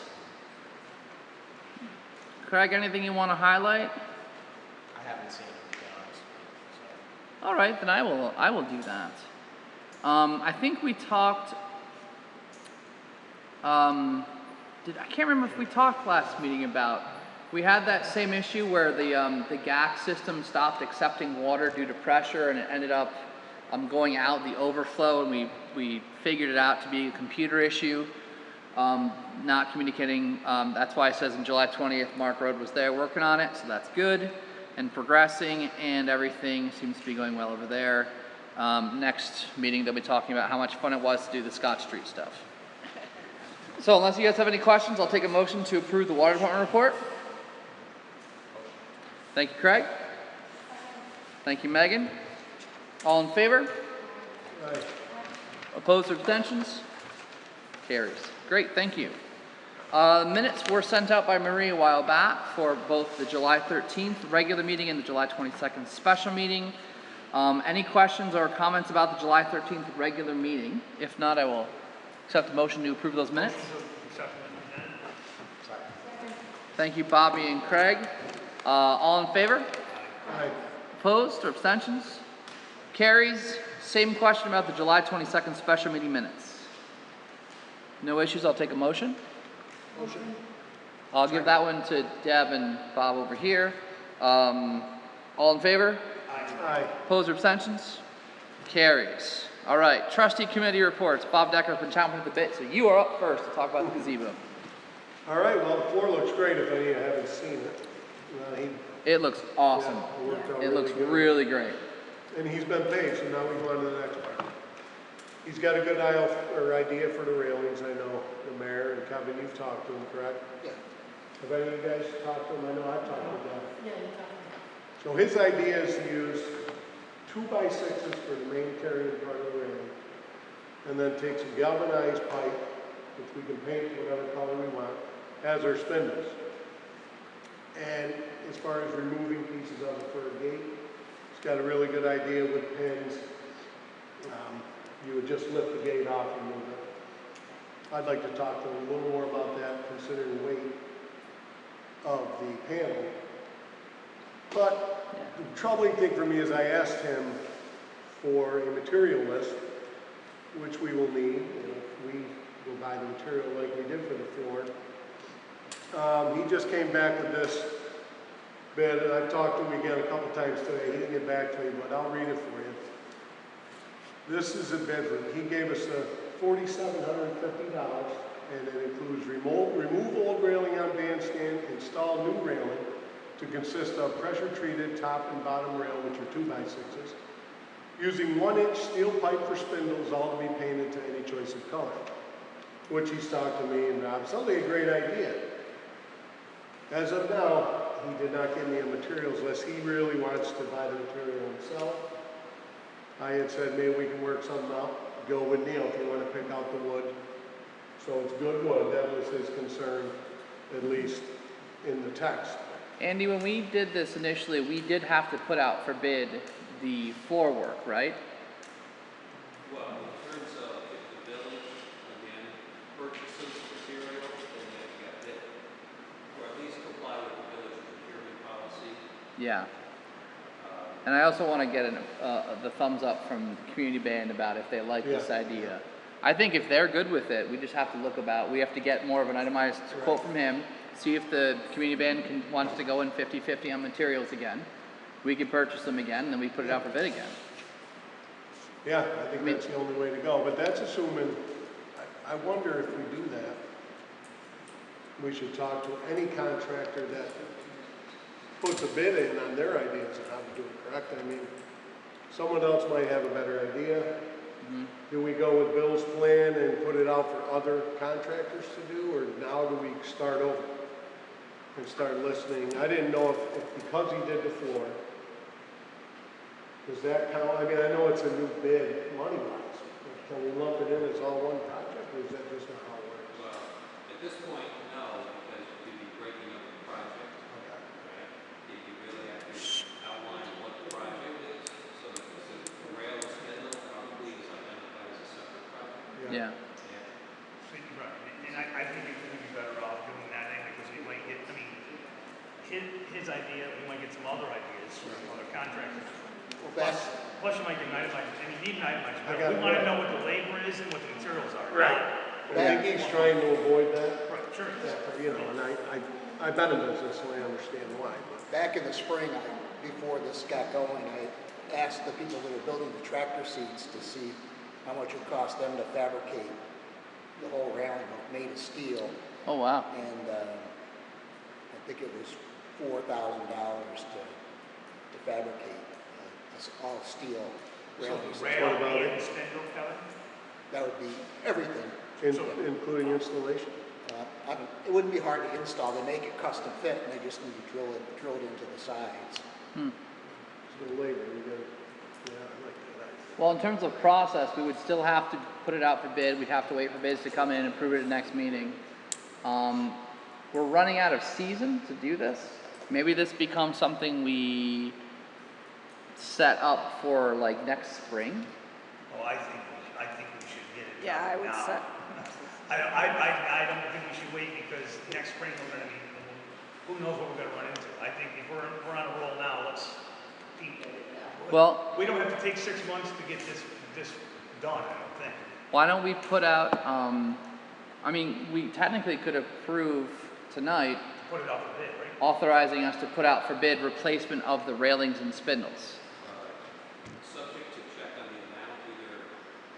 Craig, anything you want to highlight? I haven't seen it, to be honest. So. All right, then I will do that. I think we talked. I can't remember if we talked last meeting about. We had that same issue where the GAC system stopped accepting water due to pressure, and it ended up going out the overflow, and we figured it out to be a computer issue. Not communicating. That's why it says in July 20th, Mark Road was there working on it, so that's good and progressing, and everything seems to be going well over there. Next meeting, they'll be talking about how much fun it was to do the Scott Street stuff. So, unless you guys have any questions, I'll take a motion to approve the water department report. Thank you, Craig. Thank you, Megan. All in favor? Aye. Opposed or abstentions? Carries. Great, thank you. Minutes were sent out by Marie a while back for both the July 13th regular meeting and the July 22nd special meeting. Any questions or comments about the July 13th regular meeting? If not, I will accept the motion to approve those minutes. Thank you, Bobby and Craig. All in favor? Aye. Opposed or abstentions? Carries. Same question about the July 22nd special meeting minutes. No issues, I'll take a motion. Motion. I'll give that one to Deb and Bob over here. All in favor? Aye. Opposed or abstentions? Carries. All right, trustee committee reports. Bob Decker's been chomping at the bit, so you are up first to talk about the gazebo. All right, well, the floor looks great if any of you haven't seen it. It looks awesome. Yeah, it worked out It looks good. really great. And he's been paid, so now we go on to the next part. He's got a good idea for the railings, I know. The mayor and Kevin, you've talked to him, correct? Yeah. Have any of you guys talked to him? I know I've talked to him. Yeah, you talked. So his idea is to use 2x6s for the main carrying part of the railing, and then take some galvanized pipe, which we can paint whatever color we want, as our spindles. And as far as removing pieces of it for a gate, he's got a really good idea with pins. You would just lift the gate off and move it. I'd like to talk to him a little more about that, considering the weight of the panel. But the troubling thing for me is I asked him for a material list, which we will need. We will buy the material like we did for the floor. He just came back with this bid, and I've talked to him again a couple times today. He didn't get back to me, but I'll read it for you. This is a bid. He gave us $4,750, and it includes remove old railing on bandstand, install new railing to consist of pressure-treated top and bottom rail, which are 2x6s, using 1-inch steel pipe for spindles, all to be painted to any choice of color, which he's talked to me and Rob. Sounds like a great idea. As of now, he did not give me a materials list. He really wants to buy the material himself. I had said maybe we can work something out. Go with Neil if you want to pick out the wood, So it's good wood, that was his concern, at least in the text. Andy, when we did this initially, we did have to put out for bid the floor work, right? Well, in terms of if the village, again, purchases material, then they get bid. Or at least comply with the village procurement policy. Yeah. And I also want to get the thumbs up from the community band about if they like this idea. I think if they're good with it, we just have to we have to get more of an itemized quote from him, see if the community band wants to go in 50-50 on materials again. We can purchase them again, and then we put it out for bid again. Yeah, I think that's the only way to go, but that's assuming, I wonder if we do that, we should talk to any contractor that puts a bid in on their ideas of how to do it, correct? I mean, someone else might have a better idea. Do we go with Bill's plan and put it out for other contractors to do, or now do we start over and start listening? I didn't know if because he did the floor, does that count? I mean, I know it's a new bid money-wise. Can we lump it in as all one project, or is that just not how it works? Well, at this point, no, because you'd be breaking up the project. Okay. Right? You really have to outline what the project is, so that the rail spindle probably is identified as a separate project. Yeah. So, right, and I think it would be better off doing that anyway, because we might get, I mean, his idea, we might get some other ideas from other contractors. Plus you might get an itemized, and you need an itemized, but we want to know what the labor is and what the materials are. Right. I think he's trying to avoid that. Right, sure. You know, and I've been in business, so I understand why. Back in the spring, before this got going, I asked the people that were building the tractor seats to see how much it would cost them to fabricate the whole railing made of steel. Oh, wow. And I think it was $4,000 to fabricate all steel railings. So the rail and spindle, Kevin? That would be everything. Including installation? It wouldn't be hard to install. They make it custom fit, and they just need to drill it into the sides. So labor, I like that. Well, in terms of process, we would still have to put it out for bid. We'd have to wait for bids to come in and approve it at the next meeting. We're running out of season to do this. Maybe this becomes something we set up for like next spring. Oh, I think we should get it. Yeah, I would now. set. I don't think we should wait, because next spring we're going to be, who knows what we're going to run into. I think if we're on a roll now, let's keep. Well, we don't have to take 6 months to get this done, I don't think. why don't we put out, I mean, we technically could approve tonight Put it out for bid, right? authorizing us to put out for bid replacement of the railings and spindles. Subject to check on the amount, either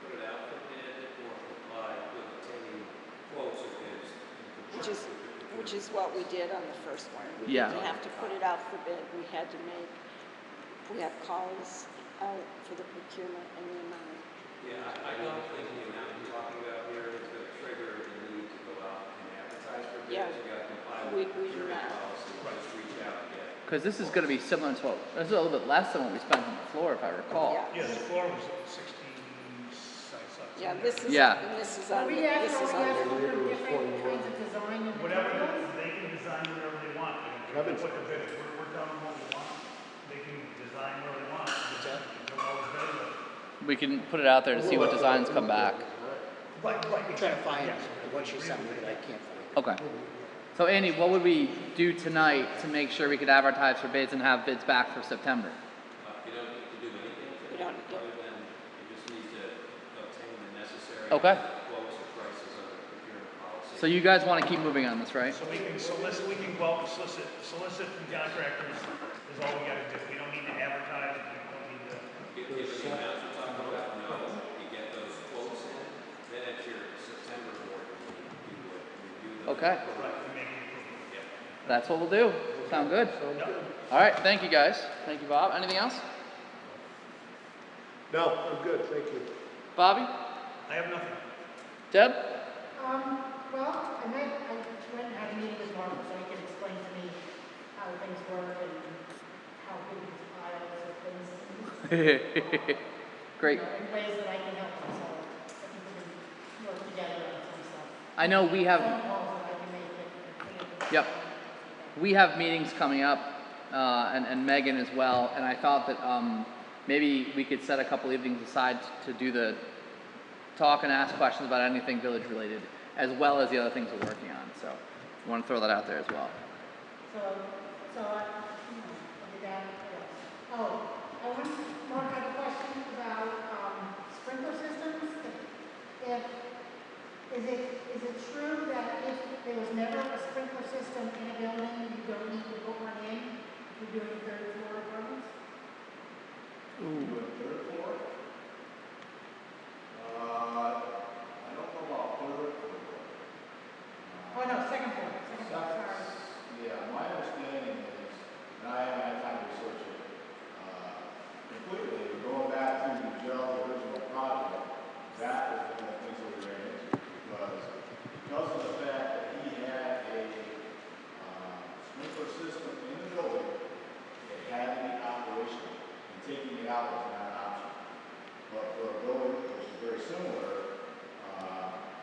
put it out for bid or comply with obtaining quotes or bids. Which is what we did on the first one. We Yeah. didn't have to put it out for bid. We have calls out for the procurement and the amount. Yeah, I don't think the amount you're talking about here is going to trigger the need to go out and advertise for bids. Yeah, You got to comply we with the do procurement that. policy. Just reach out and get. Because this is going to be similar to this is a little bit less than what we spent on the floor, if I recall. Yeah, the floor was 60. Yeah, this is, Yeah. and this is Are on, we this asking is for on. different kinds of design and Whatever, materials? they can design whatever they want. They can put the bid, we're telling them what we want. They can design whatever they want. They're always ready, but We can put it out there to see what designs come back. Right. I'm trying to find what she sent me, but I can't find it. Okay. So Andy, what would we do tonight to make sure we could advertise for bids and have bids back for September? You don't need to do anything for We don't that, need to. other than you just need to obtain the necessary Okay. quotes or prices under the procurement policy. So you guys want to keep moving on this, right? So we can solicit from contractors is all we gotta do. We don't need to advertise, we don't need to. Given the amounts we're talking about, no, you get those quotes in, then at your September board meeting, you would review them. Okay. Right, we make an improvement, yeah. That's what we'll do. Sound good? All right. Thank you, guys. Thank you, Bob. Anything else? No, I'm good, thank you. Bobby? I have nothing. Deb? Well, I went and had a meeting with Mark so he could explain to me how things work and how big these piles of things. Great. In ways that I can help them, so I think we can work together on some stuff. I know we have, phone calls that I can make it. yep, we have meetings coming up, and Megan as well, and I thought that maybe we could set a couple evenings aside to do the talk and ask questions about anything village related, as well as the other things we're working on. So I want to throw that out there as well. So I did that. Oh, Mark had a question about sprinkler systems. Is it true that if there was never a sprinkler system in a building, you don't need to put one in if you're doing third floor apartments? Third floor? I don't know about third floor. Oh no, second floor. Sorry. Yeah, my understanding is, and I haven't had time to research it completely, going back to Joe's original project, that was one of the things that we ran into, because of the fact that he had a sprinkler system in the building, it had to be operational, and taking it out was not an option. But for a building which is very similar,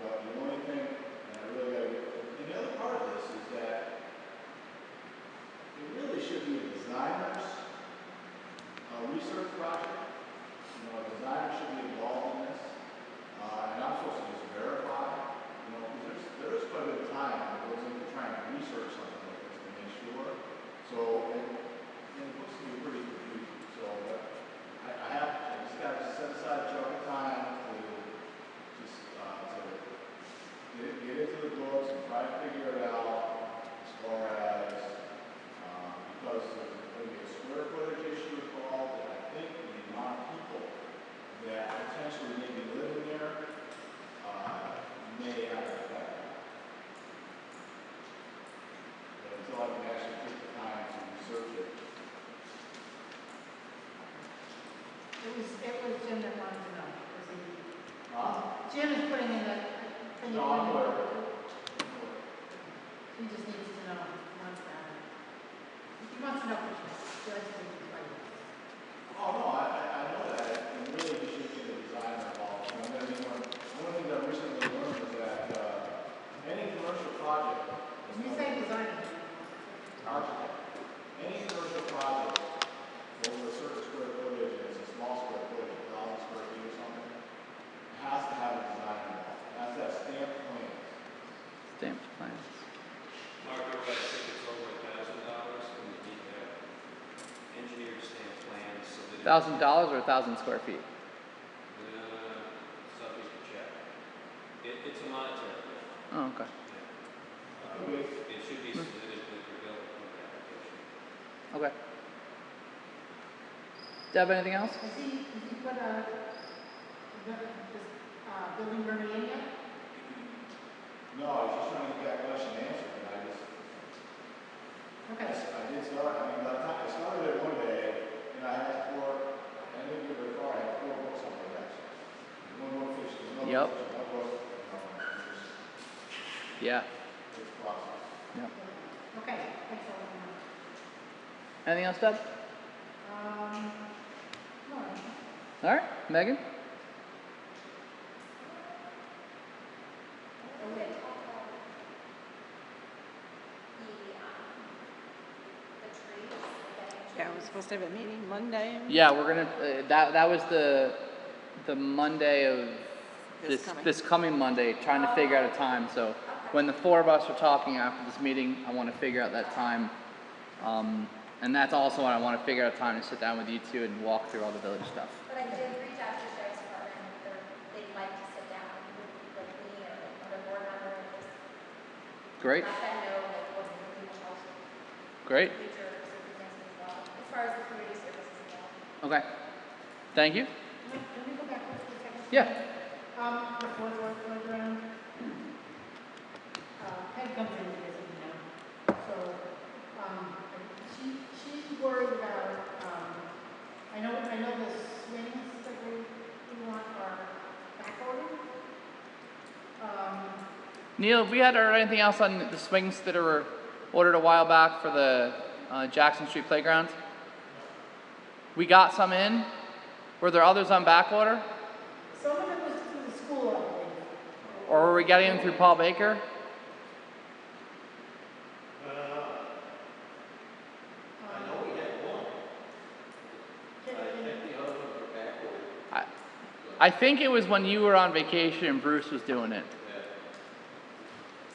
but the only thing, and I really got to get, and the other part of this is that it really should be a designer's research project. You know, a designer should be involved in this, and I'm supposed to just verify. You know, because there is quite a bit of time that goes into trying to research something like this to make sure. So, and it looks to be pretty confusing. So, but I just got to set aside a chunk of time to just get into the books and try to figure it out as far as because there's going to be a square footage issue involved, and I think the amount of people that potentially may be living there may have an effect. But until I can actually take the time to research it. It was Jim that wanted to know. Jim is putting in the thing. No, I'm aware. He just needs to know. He wants to know for sure. Oh, no, I know that, and really we should get a designer involved. I mean, one of the things I recently learned is that any commercial project, When you say designer, architect, any commercial project over a certain square footage, and it's a small square footage, 1,000 square feet or something, it has to have a designer involved. It has to have stamped plans. Stamped plans. Mark, I think it's over $1,000, and you need to have engineered stamp plans submitted. $1,000 or 1,000 square feet? Something to check. It's a monetary. Oh, okay. It should be submitted with your building permit application. Okay. Deb, anything else? has he put building permit in yet? No, I was just trying to get that question answered, and I Okay. did start, I mean, by the time I started it one day, and I had I didn't get very far, I had 4 books on my desk. One book fish, another Yep. fish, one book, Yeah. it's a process. Yep. Okay, thanks a lot. Anything else, Deb? No. All right, Megan? Yeah, we're supposed to have a meeting Monday. Yeah, we're gonna. That was the Monday of this coming Monday, trying to figure out a time. So when the 4 of us are talking after this meeting, I want to figure out that time. And that's also when I want to figure out a time to sit down with you two and walk through all the village stuff. But I did reach out to Sheriff's Department, they'd like to sit down with me or another board member and just Great. let them know like what the people help Great. future superintendents as well, as far as the community services as well. Okay. Thank you. Can we go back for a second? Yeah. The fourth ward program. Peg comes in because you know. So, she's worried about, I know the swings that we want are back ordered. Neil, have we had heard anything else on the swings that were ordered a while back for the Jackson Street playground? We got some in. Were there others on back order? Some of it was through the school, I believe. Or were we getting them through Paul Baker? I know we had one. I think the other ones were backward. I think it was when you were on vacation and Bruce was doing it. Yeah.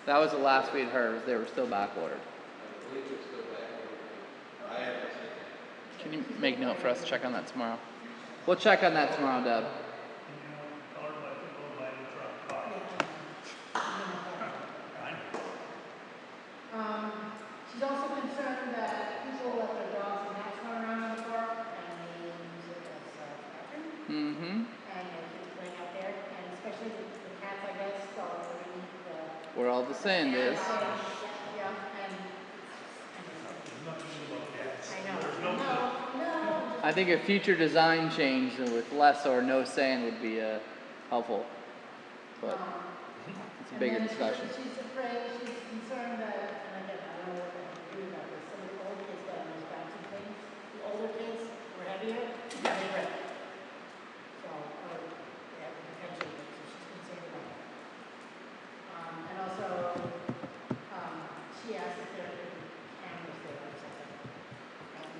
That was the last we'd heard, was they were still back ordered. I believe it's still backward. I haven't seen it. Can you make note for us to check on that tomorrow? We'll check on that tomorrow, Deb. She's also concerned that people let their dogs and cats run around in the park and they use it as a bathroom. Mm-hmm. And their kids playing out there, and especially the cats, I guess, are underneath the. Where all the sand is. Yeah, and. I know. No. I think a future design change with less or no sand would be helpful. But it's a bigger discussion. She's afraid, she's concerned that, and again, I don't know what they can do about this, some of the old kids got on those bouncing things, the older kids were heavier, and they break. So, or they have the potential, so she's concerned about that. And also, she asked if there could be cameras there or something.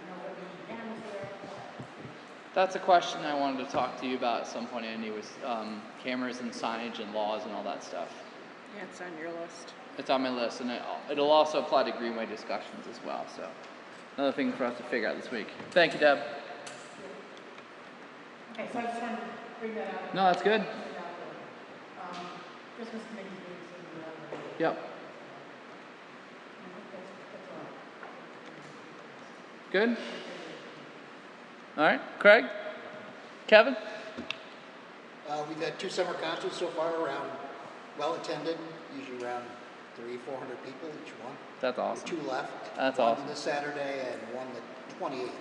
There being cameras there. That's a question I wanted to talk to you about at some point, Andy, was cameras and signage and laws and all that stuff. Yeah, it's on your list. It's on my list, and it'll also apply to Greenway discussions as well. So, another thing for us to figure out this week. Thank you, Deb. Okay, so I just wanted to bring that up. No, that's good. Christmas committee meetings and Yep. that's all. Good? All right. Craig? Kevin? We've had 2 summer concerts so far, around well-attended, usually around 300-400 people each one. That's awesome. 2 left. That's one awesome. This Saturday and one the 28th,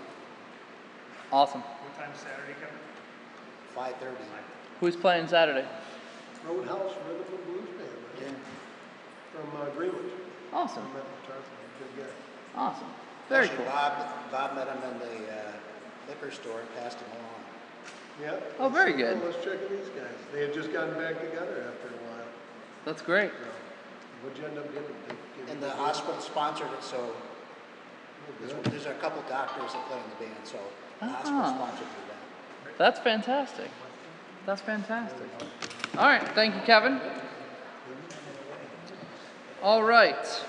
Awesome. What time Saturday, Kevin? 5:30. Who's playing Saturday? Roadhouse Rhythm and Blues Band, right? Yeah. From Greenwich. Awesome. I met Charlie, good guy. Awesome. Very Actually, cool. Bob met him in the liquor store and passed him along. Yeah. Oh, very Well, good. let's check in these guys. They had just gotten back together after a while. That's great. So, what'd you end up getting? And the hospital sponsored it, so Oh, good. there's a couple doctors that play in the band, so the hospital Ah. sponsored the event. That's fantastic. That's fantastic. All right. Thank you, Kevin. All right.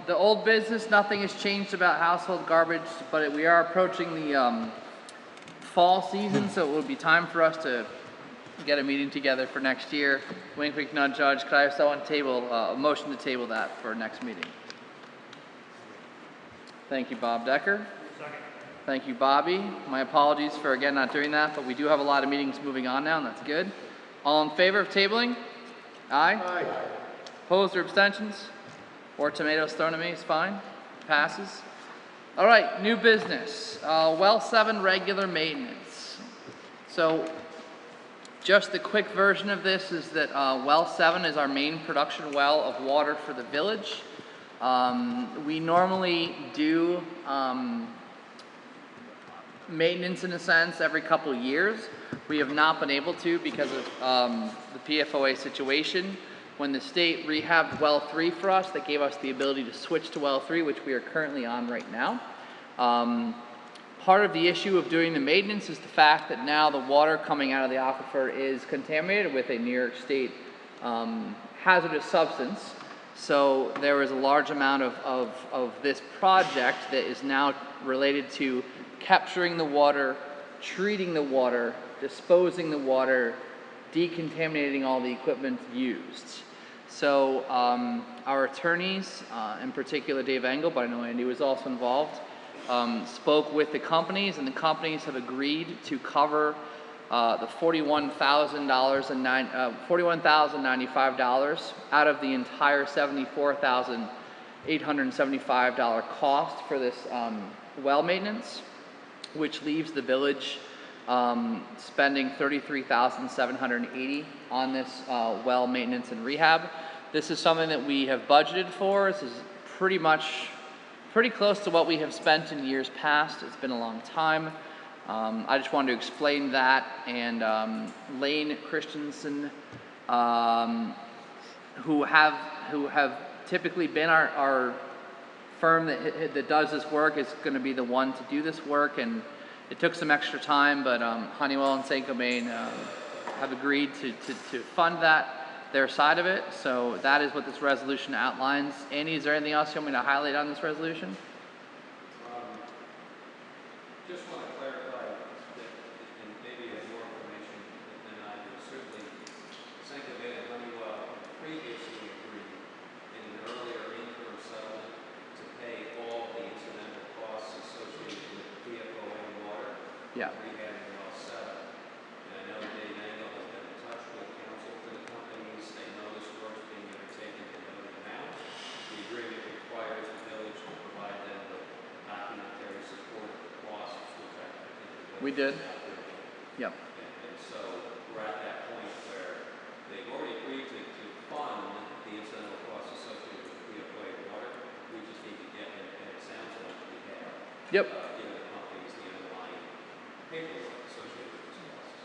The old business, nothing has changed about household garbage, but we are approaching the fall season, so it will be time for us to get a meeting together for next year. Wink, wink, nudge, nudge. Could I have someone table a motion to table that for next meeting? Thank you, Bob Decker. Thank you, Bobby. My apologies for again not doing that, but we do have a lot of meetings moving on now, and that's good. All in favor of tabling? Aye. Hi. Opposed or abstentions? Or tomatoes thrown at me is fine. Passes. All right, new business. Well 7 regular maintenance. So, just the quick version of this is that well 7 is our main production well of water for the village. We normally do maintenance in a sense every couple of years. We have not been able to because of the PFOA situation. When the state rehabbed well 3 for us, that gave us the ability to switch to well 3, which we are currently on right now. Part of the issue of doing the maintenance is the fact that now the water coming out of the aquifer is contaminated with a New York State hazardous substance. So there is a large amount of this project that is now related to capturing the water, treating the water, disposing the water, decontaminating all the equipment used. So our attorneys, in particular Dave Engel, but I know Andy was also involved, spoke with the companies, and the companies have agreed to cover the $41,095 out of the entire $74,875 cost for this well maintenance, which leaves the village spending $33,780 on this well maintenance and rehab. This is something that we have budgeted for. This is pretty close to what we have spent in years past. It's been a long time. I just wanted to explain that, and Lane Christensen who have typically been our firm that does this work, is going to be the one to do this work, and it took some extra time, but Honeywell and Saint-Gobain have agreed to fund their side of it. So that is what this resolution outlines. Andy, is there anything else you want me to highlight on this resolution? Just want to clarify that, and maybe have more information than I do. Certainly, Saint-Gobain and Honeywell previously agreed in an earlier interim settlement to pay all the incidental costs associated with PFOA water. Yeah. Rehabbing well 7. And I know Dave Engel has been in touch with counsel for the companies. They know this work's being undertaken, they know the amount. The agreement requires the village to provide them with documentary support of the costs, which I think the village We did. is now doing. Yep. And so we're at that point where they've already agreed to fund the incidental costs associated with PFOA water. We just need to get, and it sounds like we have. Yep. Given the companies the underlying paperwork associated with these costs.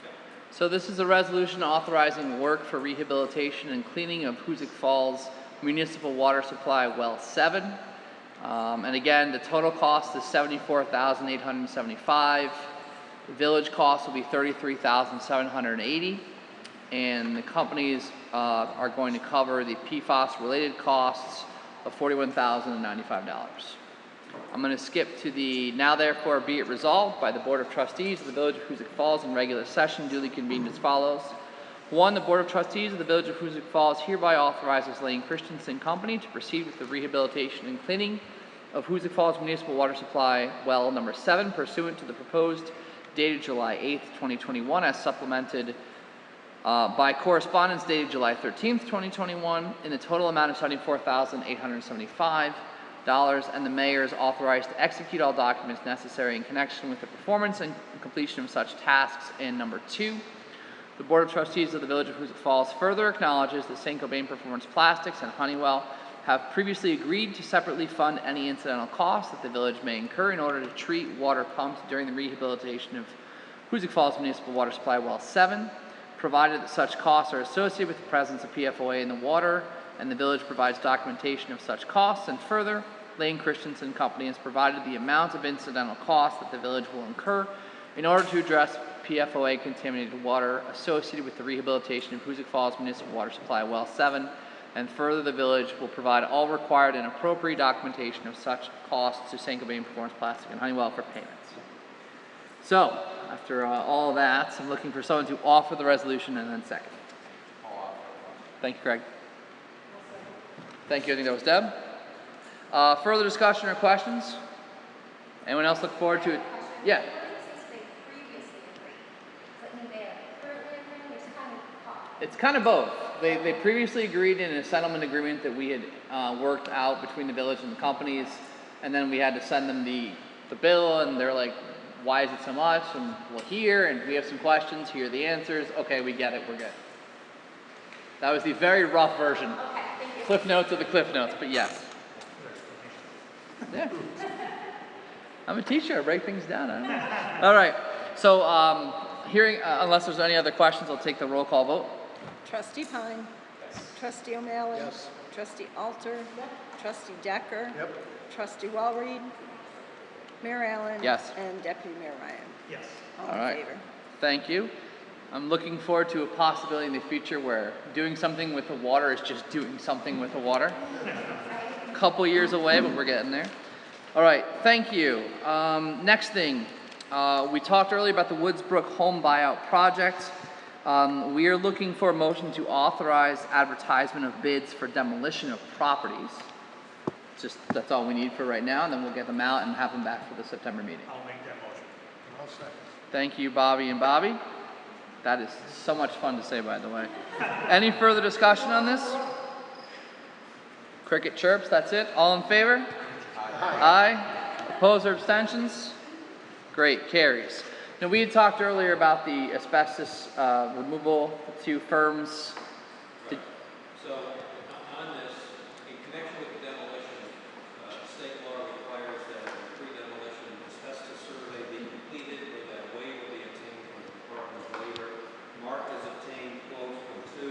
Okay. So this is a resolution authorizing work for rehabilitation and cleaning of Hoosick Falls Municipal Water Supply Well 7. And again, the total cost is $74,875. The village cost will be $33,780, and the companies are going to cover the PFAS-related costs of $41,095. I'm going to skip to the now therefore be it resolved by the Board of Trustees of the Village of Hoosick Falls in regular session duly convened as follows. 1. The Board of Trustees of the Village of Hoosick Falls hereby authorizes Lane Christensen Company to proceed with the rehabilitation and cleaning of Hoosick Falls Municipal Water Supply Well number 7 pursuant to the proposed dated July 8th, 2021 as supplemented by correspondence dated July 13th, 2021 in the total amount of $74,875, and the mayor is authorized to execute all documents necessary in connection with the performance and completion of such tasks. And number 2, the Board of Trustees of the Village of Hoosick Falls further acknowledges that Saint-Gobain Performance Plastics and Honeywell have previously agreed to separately fund any incidental costs that the village may incur in order to treat water pumped during the rehabilitation of Hoosick Falls Municipal Water Supply Well 7, provided that such costs are associated with the presence of PFOA in the water, and the village provides documentation of such costs. And further, Lane Christensen Company has provided the amount of incidental costs that the village will incur in order to address PFOA contaminated water associated with the rehabilitation of Hoosick Falls Municipal Water Supply Well 7. And further, the village will provide all required and appropriate documentation of such costs to Saint-Gobain Performance Plastic and Honeywell for payments. So, after all of that, I'm looking for someone to offer the resolution and then second. Thank you, Craig. Thank you. I think that was Deb. Further discussion or questions? Anyone else look forward to it? Yeah. It's kind of both. They previously agreed in a settlement agreement that we had worked out between the village and the companies, and then we had to send them the bill, and they're like, why is it so much? And well, here, and we have some questions, here are the answers. Okay, we get it, we're good. That was the very rough version. Okay, thank you. Cliff notes of the Cliff notes, but yes. Yeah. I'm a teacher, I break things down. I don't know. All right, so hearing, unless there's any other questions, I'll take the roll call vote. Trustee Pine. Trustee O'Malley. Yes. Trustee Alter. Trustee Decker. Yep. Trustee Walreed. Mayor Allen. Yes. And Deputy Mayor Ryan. Yes. All All in right. favor. Thank you. I'm looking forward to a possibility in the future where doing something with the water is just doing something with the water. A couple years away, but we're getting there. All right, thank you. Next thing, we talked earlier about the Woodsbrook home buyout project. We are looking for a motion to authorize advertisement of bids for demolition of properties. Just, that's all we need for right now, and then we'll get them out and have them back for the September meeting. I'll make that motion. I'll second. Thank you, Bobby and Bobby. That is so much fun to say, by the way. Any further discussion on this? Cricket chirps, that's it. All in favor? Aye. Opposed or abstentions? Great, carries. Now, we had talked earlier about the asbestos removal to firms. So, on this, in connection with the demolition, state law requires that a pre-demolition asbestos survey be completed, with a waiver be obtained from the Department of Labor. Mark has obtained quotes from 2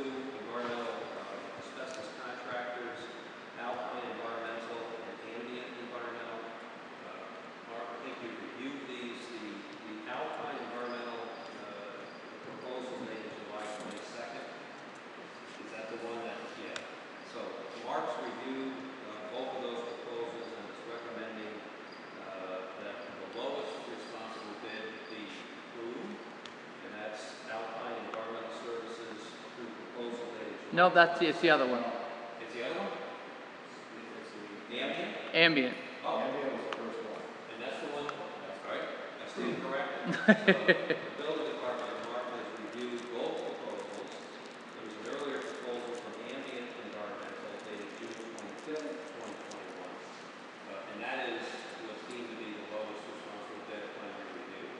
No, it's the other one. It's the other one? It's the ambient? Ambient. Oh. Ambient was the first one. And that's the one, that's right, I stand corrected. The building department, Mark, has reviewed both proposals. There was an earlier proposal from Ambient Environmental dated June 25th, 2021. And that is what's deemed to be the lowest responsible bid upon your review.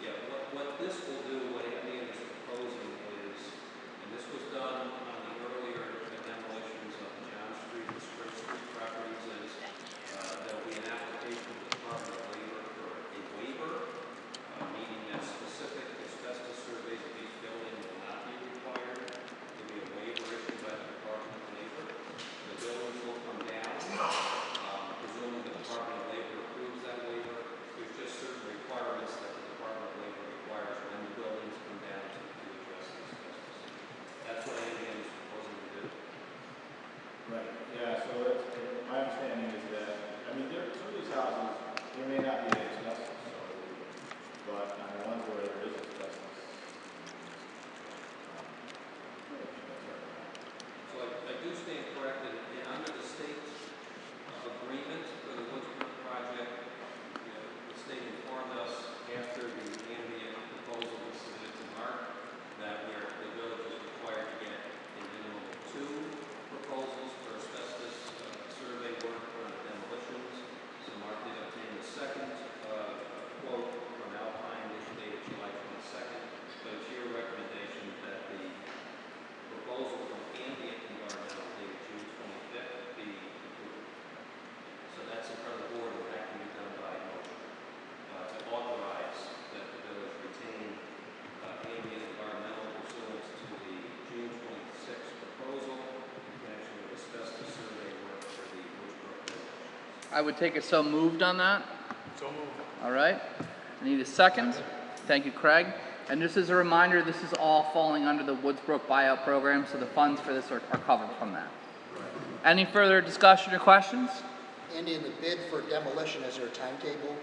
Yeah, what this will do, what Ambient is proposing is, and this was done on the earlier demolitions of the John Street and Spring Street properties, is there will be an application to the Department of Labor for a waiver, meaning that specific asbestos surveys of each building will not be required. There will be a waiver issued by the Department of Labor. The buildings will come down, presuming the Department of Labor approves that waiver. There's just certain requirements that the Department of Labor requires when the buildings come down to address the asbestos. That's what ABM is proposing to do. Right, yeah, so my understanding is that, I mean, some of these houses, there may not be asbestos, so, but on the ones where there is asbestos. So I do stand corrected, and under the state agreement for the Woodsbrook project, the state informed us after the ambient proposal was submitted to Mark that the village is required to get a minimum of 2 proposals for asbestos survey work on the demolitions. So Mark did obtain the second quote from Alpine, which dated July 22nd. But it's your recommendation that the proposal from Ambient Environmental dated June 25th be approved. So that's in front of the board, and that can be done by motion to authorize that the village retain Ambient Environmental pursuant to the June 26th proposal in connection with asbestos survey work for the Woodsbrook demolitions. I would take a so moved on that. So moved. All right. I need a second. Thank you, Craig. And just as a reminder, this is all falling under the Woodsbrook buyout program, so the funds for this are covered from that. Any further discussion or questions? Andy, in the bid for demolition, is there a timetable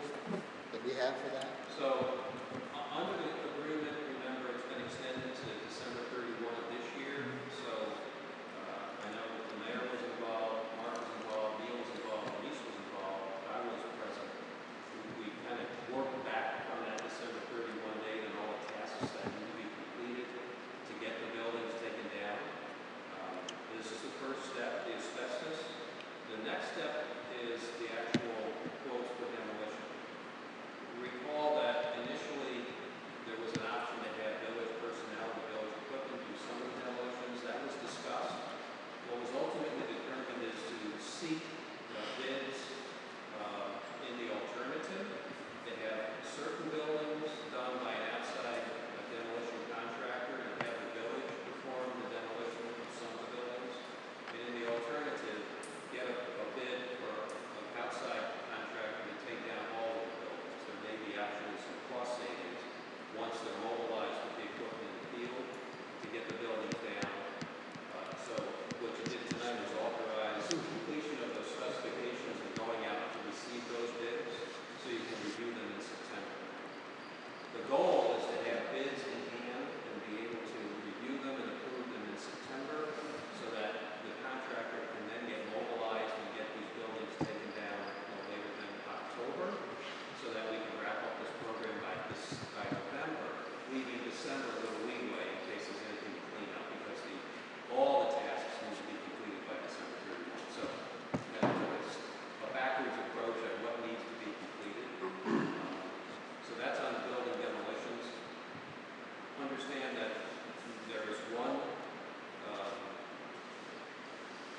that we have for that? So, under the agreement, remember, it's been extended to December 31 of this year. So, I know the mayor was involved, Mark was involved, Neil was involved, Reese was involved, I was present. We kind of worked back from that December 31 date and all the tasks that need to be completed to get the buildings taken down. This is the first step, the asbestos. The next step is the actual quotes for demolition. Recall that initially there was an option to have village personnel and village equipment do some of the demolitions. That was discussed. What was ultimately determined is to seek bids in the alternative. They have certain buildings done by an outside demolition contractor and have the village perform the demolition of some of the buildings. And in the alternative, get a bid for an outside contractor to take down all of the buildings. There may be actually some cost savings once they're mobilized with the equipment in the field to get the buildings down. So what you did tonight was authorize completion of those specifications and going out to receive those bids so you can review them in September. The goal is to have bids in hand and be able to review them and approve them in September so that the contractor can then get mobilized and get these buildings taken down no later than October so that we can wrap up this program by November, leaving December a little leeway in case there's anything to clean up because all the tasks need to be completed by December 31. So it's a backwards approach on what needs to be completed. So that's on the building demolitions. Understand that there is one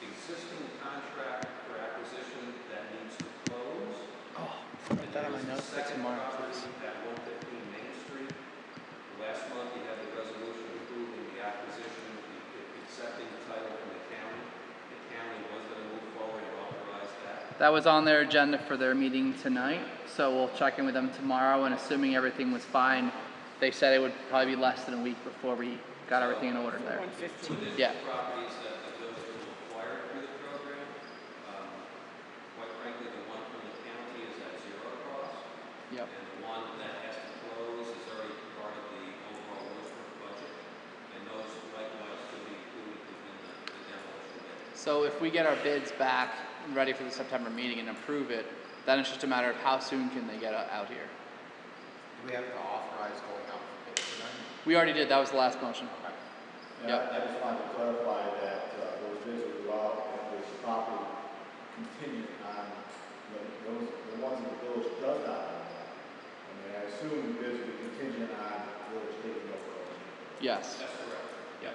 existing contract for acquisition that needs to close. Oh, write that on my notes for tomorrow, please. At 115 Main Street. Last month, you had the resolution approving the acquisition, accepting the title from the county. The county was going to move forward and authorize that. That was on their agenda for their meeting tonight, so we'll check in with them tomorrow, and assuming everything was fine, they said it would probably be less than a week before we got everything in order there. 115. Yeah. Properties that the village will acquire through the program. Quite frankly, the one from the county is at 0 cost. Yep. And the one that has to close is already part of the overall Woodsbrook budget. And those likewise could be included within the demolition bid. So if we get our bids back and ready for the September meeting and approve it, then it's just a matter of how soon can they get out here. Do we have to authorize going out for bids tonight? We already did, that was the last motion. Yeah, Yep. I just wanted to clarify that those bids will go out and there's property contingent on the ones that the village does not own. I mean, I assume the bids will be contingent on the village taking over those. Yes. That's correct. Yep.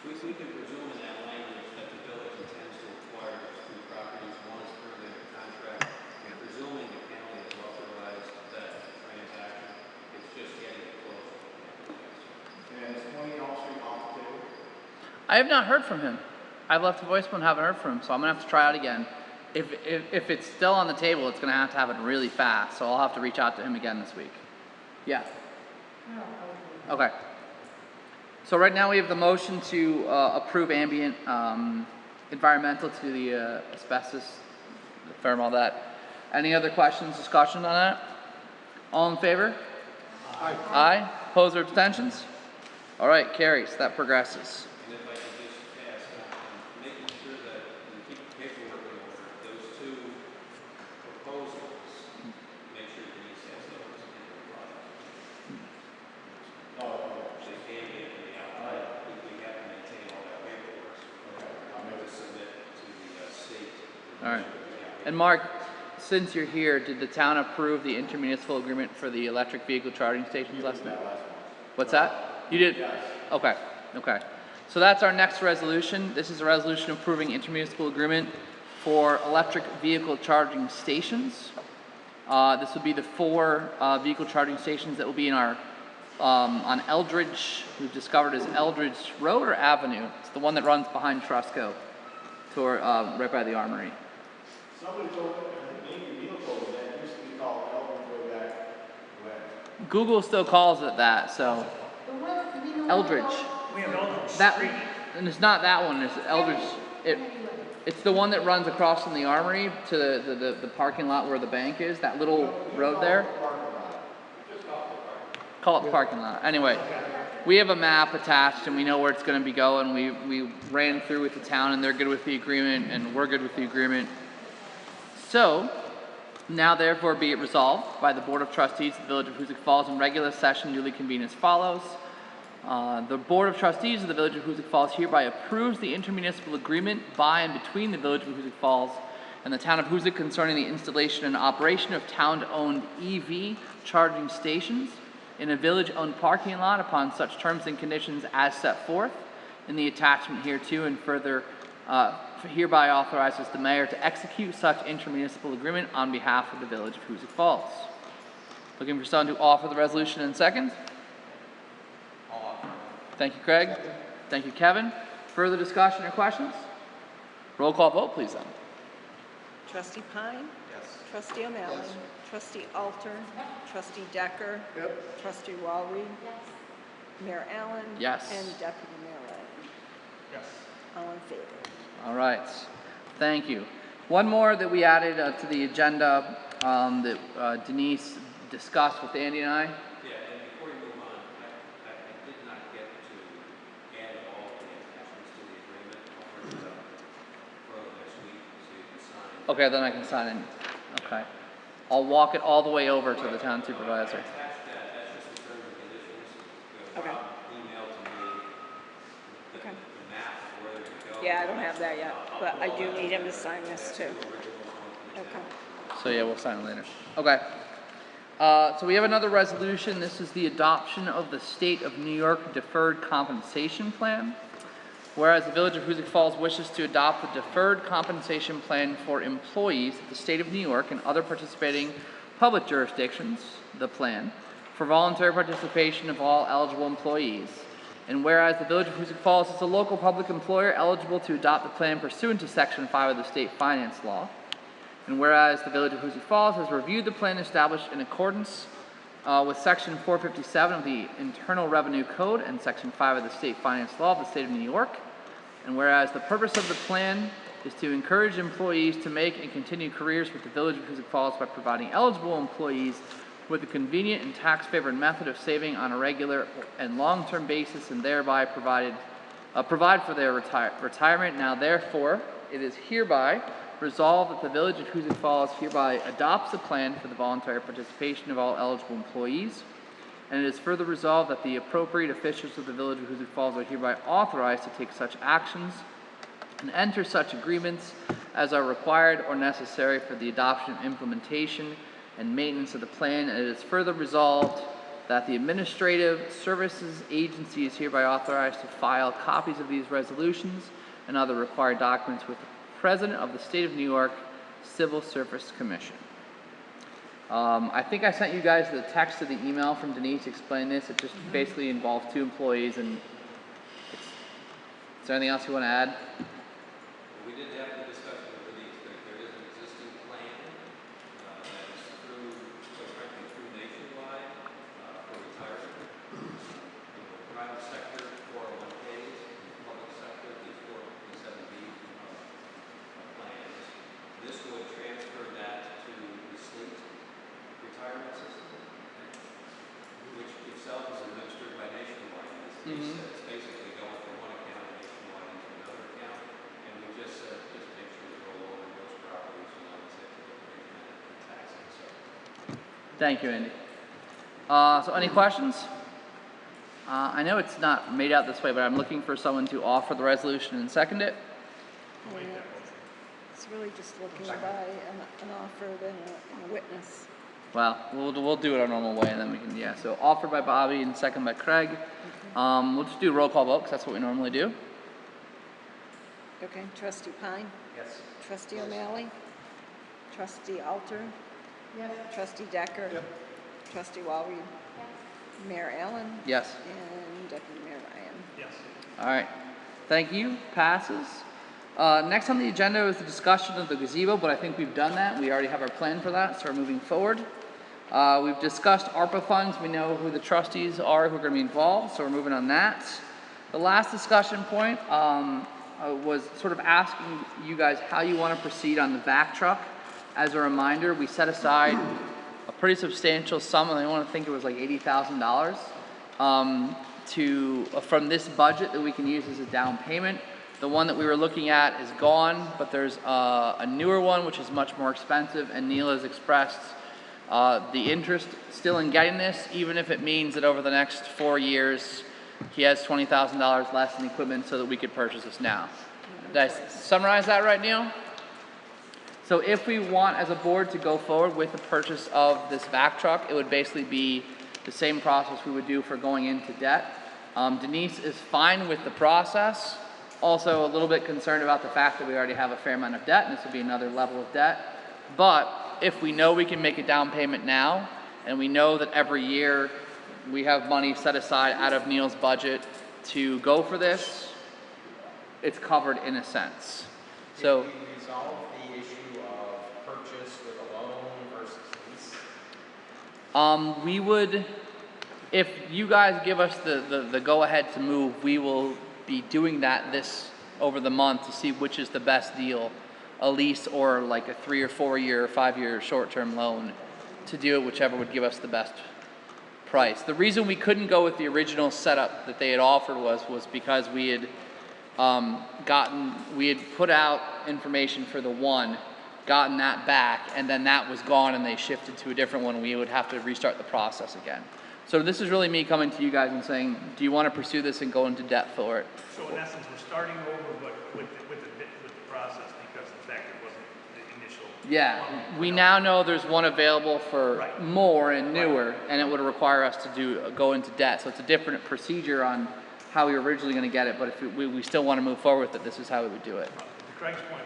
We can presume in that language that the village intends to acquire those two properties. One is currently under contract, and presuming the county has authorized that transaction, it's just getting it closed. And is 20 Elm Street off the table? I have not heard from him. I've left a voicemail and haven't heard from him, so I'm gonna have to try out again. If it's still on the table, it's gonna have to happen really fast, so I'll have to reach out to him again this week. Yeah. Okay. So right now we have the motion to approve ambient environmental to the asbestos, the firm, all that. Any other questions, discussion on that? All in favor? Aye. Aye. Opposed or abstentions? All right, carries. That progresses. And if I could just ask, making sure that we keep the paperwork in order, those two proposals, make sure Denise has those in her file. The ambient and the outside, we have to maintain all that paperwork. I'm going to submit to the state. All right. And Mark, since you're here, did the town approve the intermunicipal agreement for the electric vehicle charging stations last night? What's that? You did? Yes. Okay. Okay. So that's our next resolution. This is a resolution approving intermunicipal agreement for electric vehicle charging stations. This would be the 4 vehicle charging stations that will be in our on Eldridge. We've discovered is Eldridge Road or Avenue. It's the one that runs behind Trusco, toward right by the Armory. Somebody told me, I think maybe Neil told me that it used to be called Eldridge way back when. Google still calls it that, so Eldridge. We have Eldridge That, Street. and it's not that one. It's Eldridge. It's the one that runs across from the Armory to the parking lot where the bank is. That little road there. Call it the parking lot. Anyway, we have a map attached and we know where it's going to be going. We ran through with the town and they're good with the agreement and we're good with the agreement. So, now therefore be it resolved by the Board of Trustees of the Village of Hoosick Falls in regular session duly convened as follows. The Board of Trustees of the Village of Hoosick Falls hereby approves the intermunicipal agreement by and between the Village of Hoosick Falls and the Town of Hoosick concerning the installation and operation of town-owned EV charging stations in a village-owned parking lot upon such terms and conditions as set forth in the attachment hereto, and further hereby authorizes the mayor to execute such intermunicipal agreement on behalf of the Village of Hoosick Falls. Looking for someone to offer the resolution in second? I'll offer. Thank you, Craig. Thank you, Kevin. Further discussion or questions? Roll call vote, please, then. Trustee Pine? Yes. Trustee O'Malley? Yes. Trustee Alter? Trustee Decker? Yep. Trustee Walry? Mayor Allen? Yes. And Deputy Mayor Lang? Yes. All in favor? All right. Thank you. One more that we added to the agenda that Denise discussed with Andy and I. Yeah, and before you move on, I did not get to add all the attachments to the agreement. I'll bring it up further next week so you can sign. Okay, then I can sign it. Okay. I'll walk it all the way over to the town supervisor. Attach that, that's just the terms and conditions. Okay. Email to me Okay. the map of where they're going to go. Yeah, I don't have that yet, but I do need him to sign this too. Okay. So yeah, we'll sign it later. Okay. So we have another resolution. This is the adoption of the State of New York Deferred Compensation Plan. Whereas the Village of Hoosick Falls wishes to adopt the Deferred Compensation Plan for employees of the State of New York and other participating public jurisdictions, the plan, for voluntary participation of all eligible employees. And whereas the Village of Hoosick Falls is a local public employer eligible to adopt the plan pursuant to Section 5 of the State Finance Law. And whereas the Village of Hoosick Falls has reviewed the plan established in accordance with Section 457 of the Internal Revenue Code and Section 5 of the State Finance Law of the State of New York. And whereas the purpose of the plan is to encourage employees to make and continue careers with the Village of Hoosick Falls by providing eligible employees with a convenient and tax-favored method of saving on a regular and long-term basis, and thereby provide for their retirement. Now, therefore, it is hereby resolved that the Village of Hoosick Falls hereby adopts a plan for the voluntary participation of all eligible employees, and it is further resolved that the appropriate officials of the Village of Hoosick Falls are hereby authorized to take such actions and enter such agreements as are required or necessary for the adoption, implementation, and maintenance of the plan. And it is further resolved that the Administrative Services Agency is hereby authorized to file copies of these resolutions and other required documents with the President of the State of New York Civil Service Commission. I think I sent you guys the text of the email from Denise explaining this. It just basically involves 2 employees, and is there anything else you want to add? We did have the discussion with Denise, there is an existing plan that is through, quite frankly, through Nationwide for retirement. Private sector 401ks, public sector these 457B plans. This would transfer that to the state retirement system, which itself is administered by Nationwide. It's basically going from one account of Nationwide into another account, and we just said, just make sure we roll over those properties and not take the taxing. So. Thank you, Andy. So any questions? I know it's not made out this way, but I'm looking for someone to offer the resolution and second it. It's really just looking by an offer and a witness. Well, we'll do it our normal way, and then we can, yeah. So offered by Bobby and second by Craig. We'll just do a roll call vote, because that's what we normally do. Okay, Trustee Pine? Yes. Trustee O'Malley? Trustee Alter? Yes. Trustee Decker? Yep. Trustee Walry? Mayor Allen? Yes. And Deputy Mayor Ryan? Yes. All right. Thank you. Passes. Next on the agenda is the discussion of the gazebo, but I think we've done that. We already have our plan for that, so we're moving forward. We've discussed ARPA funds. We know who the trustees are who are going to be involved, so we're moving on that. The last discussion point was sort of asking you guys how you want to proceed on the vac truck. As a reminder, we set aside a pretty substantial sum, and I want to think it was like $80,000 from this budget that we can use as a down payment. The one that we were looking at is gone, but there's a newer one which is much more expensive, and Neil has expressed the interest still in getting this, even if it means that over the next 4 years he has $20,000 less in equipment so that we could purchase this now. Did I summarize that right, Neil? So if we want as a board to go forward with the purchase of this vac truck, it would basically be the same process we would do for going into debt. Denise is fine with the process. Also a little bit concerned about the fact that we already have a fair amount of debt, and this would be another level of debt. But if we know we can make a down payment now, and we know that every year we have money set aside out of Neil's budget to go for this, it's covered in a sense. So did we resolve the issue of purchase with a loan versus lease? We would, if you guys give us the go-ahead to move, we will be doing that over the month to see which is the best deal, a lease or like a 3 or 4 year, 5 year short-term loan, to do it whichever would give us the best price. The reason we couldn't go with the original setup that they had offered was because we had put out information for the one, gotten that back, and then that was gone and they shifted to a different one. We would have to restart the process again. So this is really me coming to you guys and saying, do you want to pursue this and go into debt for it? So in essence, we're starting over, but with the process, because the fact it wasn't the initial. Yeah, we now know there's one available for more and newer, and it would require us to go into debt. So it's a different procedure on how we were originally going to get it, but if we still want to move forward with it, this is how we would do it. To Craig's point,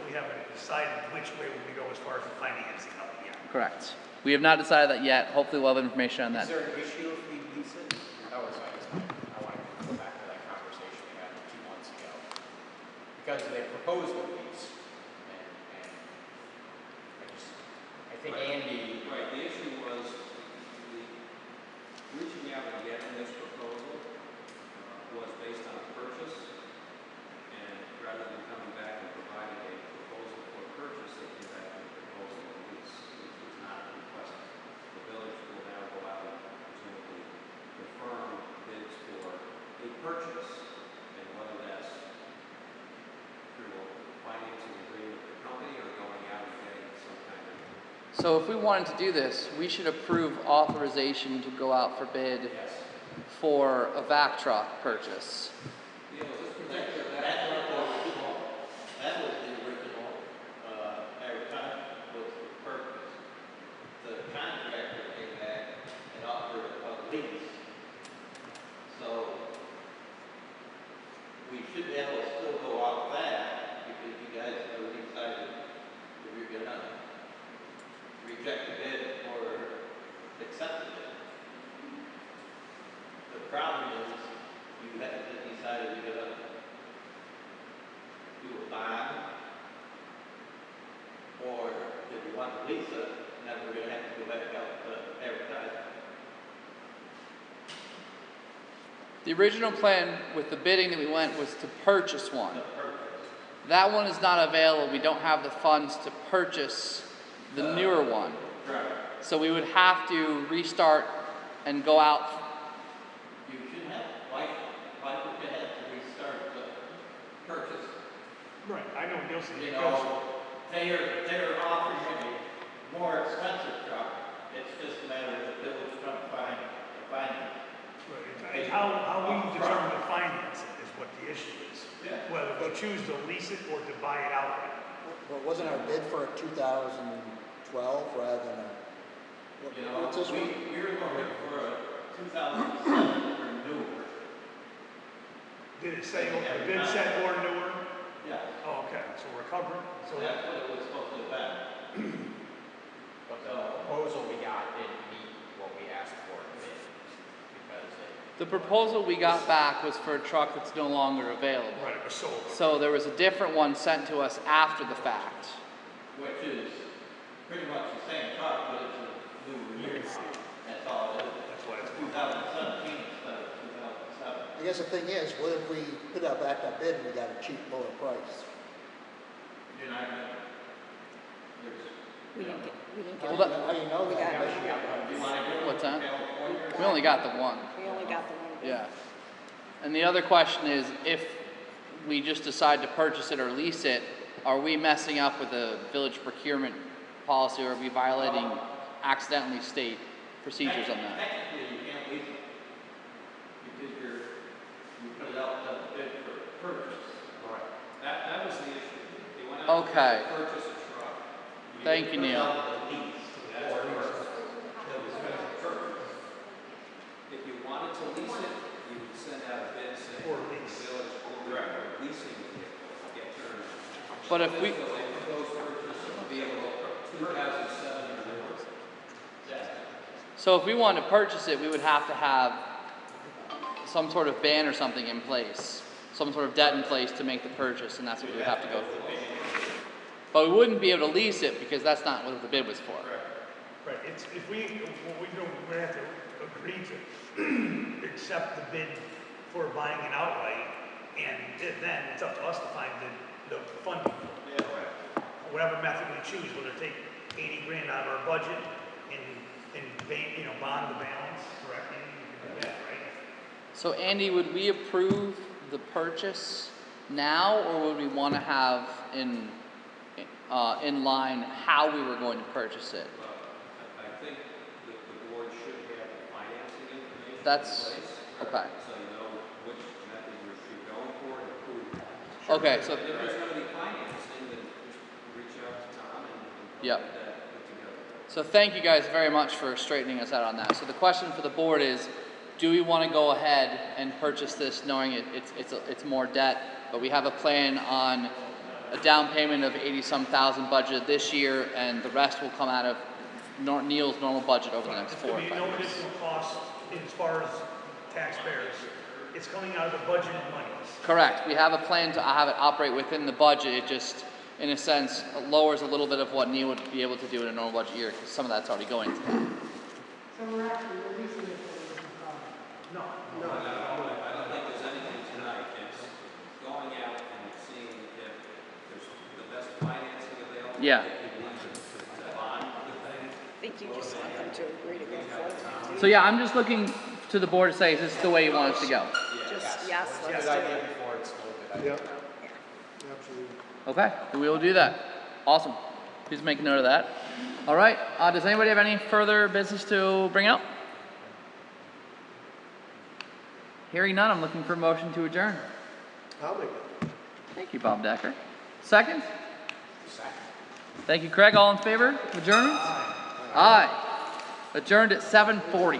we haven't decided which way we're going to go as far as the financing of it yet. Correct. We have not decided that yet. Hopefully we'll have information on that. Is there an issue if we lease it? That was, I want to go back to that conversation we had 2 months ago. Because they proposed a lease, and I think Andy. Right, the issue was reaching out and getting this proposal was based on a purchase, and rather than coming back and providing a proposal for purchase, they came back with a proposal for lease, which was not requested. The village So if we wanted to do this, we should approve authorization to go out for bid for a vac truck purchase. That was the original, advertisement was the purpose. The contractor came back and offered a lease. So we should be able to still go off that because you guys have decided if you're gonna reject the bid or accept the bid. The problem is you have to decide if you're gonna do a bond, or if you want to lease it, then we're gonna have to go back out to advertise. The original plan with the bidding that we went was to purchase one. That one is not available. We don't have the funds to purchase the newer one. So we would have to restart and go out. You should have, why would you have to restart the purchase? Right, I know Nielsen, You because know, they're offering you a more expensive truck. It's just a matter of the village trying to find it's how we determine to finance it is what the issue is. Yeah. Whether we choose to lease it or to buy it outright. But wasn't our bid for a 2012 rather than a, You know, what's this one? we were looking for a 2007 or newer. Did it say, the bid said or newer? Yeah. Oh, okay, so we're covering, so That's what it was supposed to be. But the proposal we got didn't meet what we asked for in bid, because The proposal we got back was for a truck that's no longer available. right, it was sold. So there was a different one sent to us after the fact. Which is pretty much the same truck, but it's a newer year. That's all it is. That's why it's 2017 instead of 2007. I guess the thing is, what if we put out back that bid and we got a cheap, lower price? You're not gonna, there's, We didn't get How Well, do you know We that? got- Unless you got one. you wanna go What's that? to California? We only got the one. We only got the one. Yeah. And the other question is, if we just decide to purchase it or lease it, are we messing up with the village procurement policy, or are we violating accidentally state procedures on that? Technically, you can't lease it. Because you put it out to bid for purchase. Right. That was the issue. They went out Okay. to purchase a truck. Thank you, put it Neil. out as a lease. That's what it was. It was as a purchase. If you wanted to lease it, you would send out a bid saying Or the lease. village or leasing vehicle, get turned. But if we, So they proposed purchase of a vehicle from 2007 or newer. so if we wanted to purchase it, we would have to have some sort of ban or something in place, some sort of debt in place to make the purchase, and that's what we would have to go through. But we wouldn't be able to lease it because that's not what the bid was for. Right, it's, if we, what we do, we're gonna have to agree to accept the bid for buying it outright, and then it's up to us to find the funding. Yeah, right. Whatever method we choose, whether take 80 grand out of our budget and bond the balance, correct? And you can do that, right? So Andy, would we approve the purchase now, or would we want to have in line how we were going to purchase it? Well, I think that the board should have the financing information That's- in place. okay. So you know which method you're going for and who. Okay, so If there's gonna be financing, then just reach out to Tom and Yep. get that put together. So thank you guys very much for straightening us out on that. So the question for the board is, do we want to go ahead and purchase this knowing it's more debt, but we have a plan on a down payment of 80-some thousand budgeted this year, and the rest will come out of Neil's normal budget over the next 4 or 5 It's gonna be no years? additional cost as far as taxpayers. It's coming out of the budgeted monies. Correct. We have a plan to have it operate within the budget. It just, in a sense, lowers a little bit of what Neil would be able to do in a normal budget year, because some of that's already going to that. So we're actually releasing it for the No. I don't think there's anything tonight. It's going out and seeing if there's the best financing available. Yeah. If you need to bond the thing. I think you just want them to agree to go forward. So yeah, I'm just looking to the board to say, is this the way you want us to go? Just, yes, it's a let's good do idea it. before it's no good idea. Yeah, absolutely. Okay, we will do that. Awesome. Please make note of that. All right, does anybody have any further business to bring up? Hearing none, I'm looking for a motion to adjourn. I'll make it. Thank you, Bob Decker. Second? Second. Thank you, Craig. All in favor of adjournment? Aye. Adjourned at 7:40.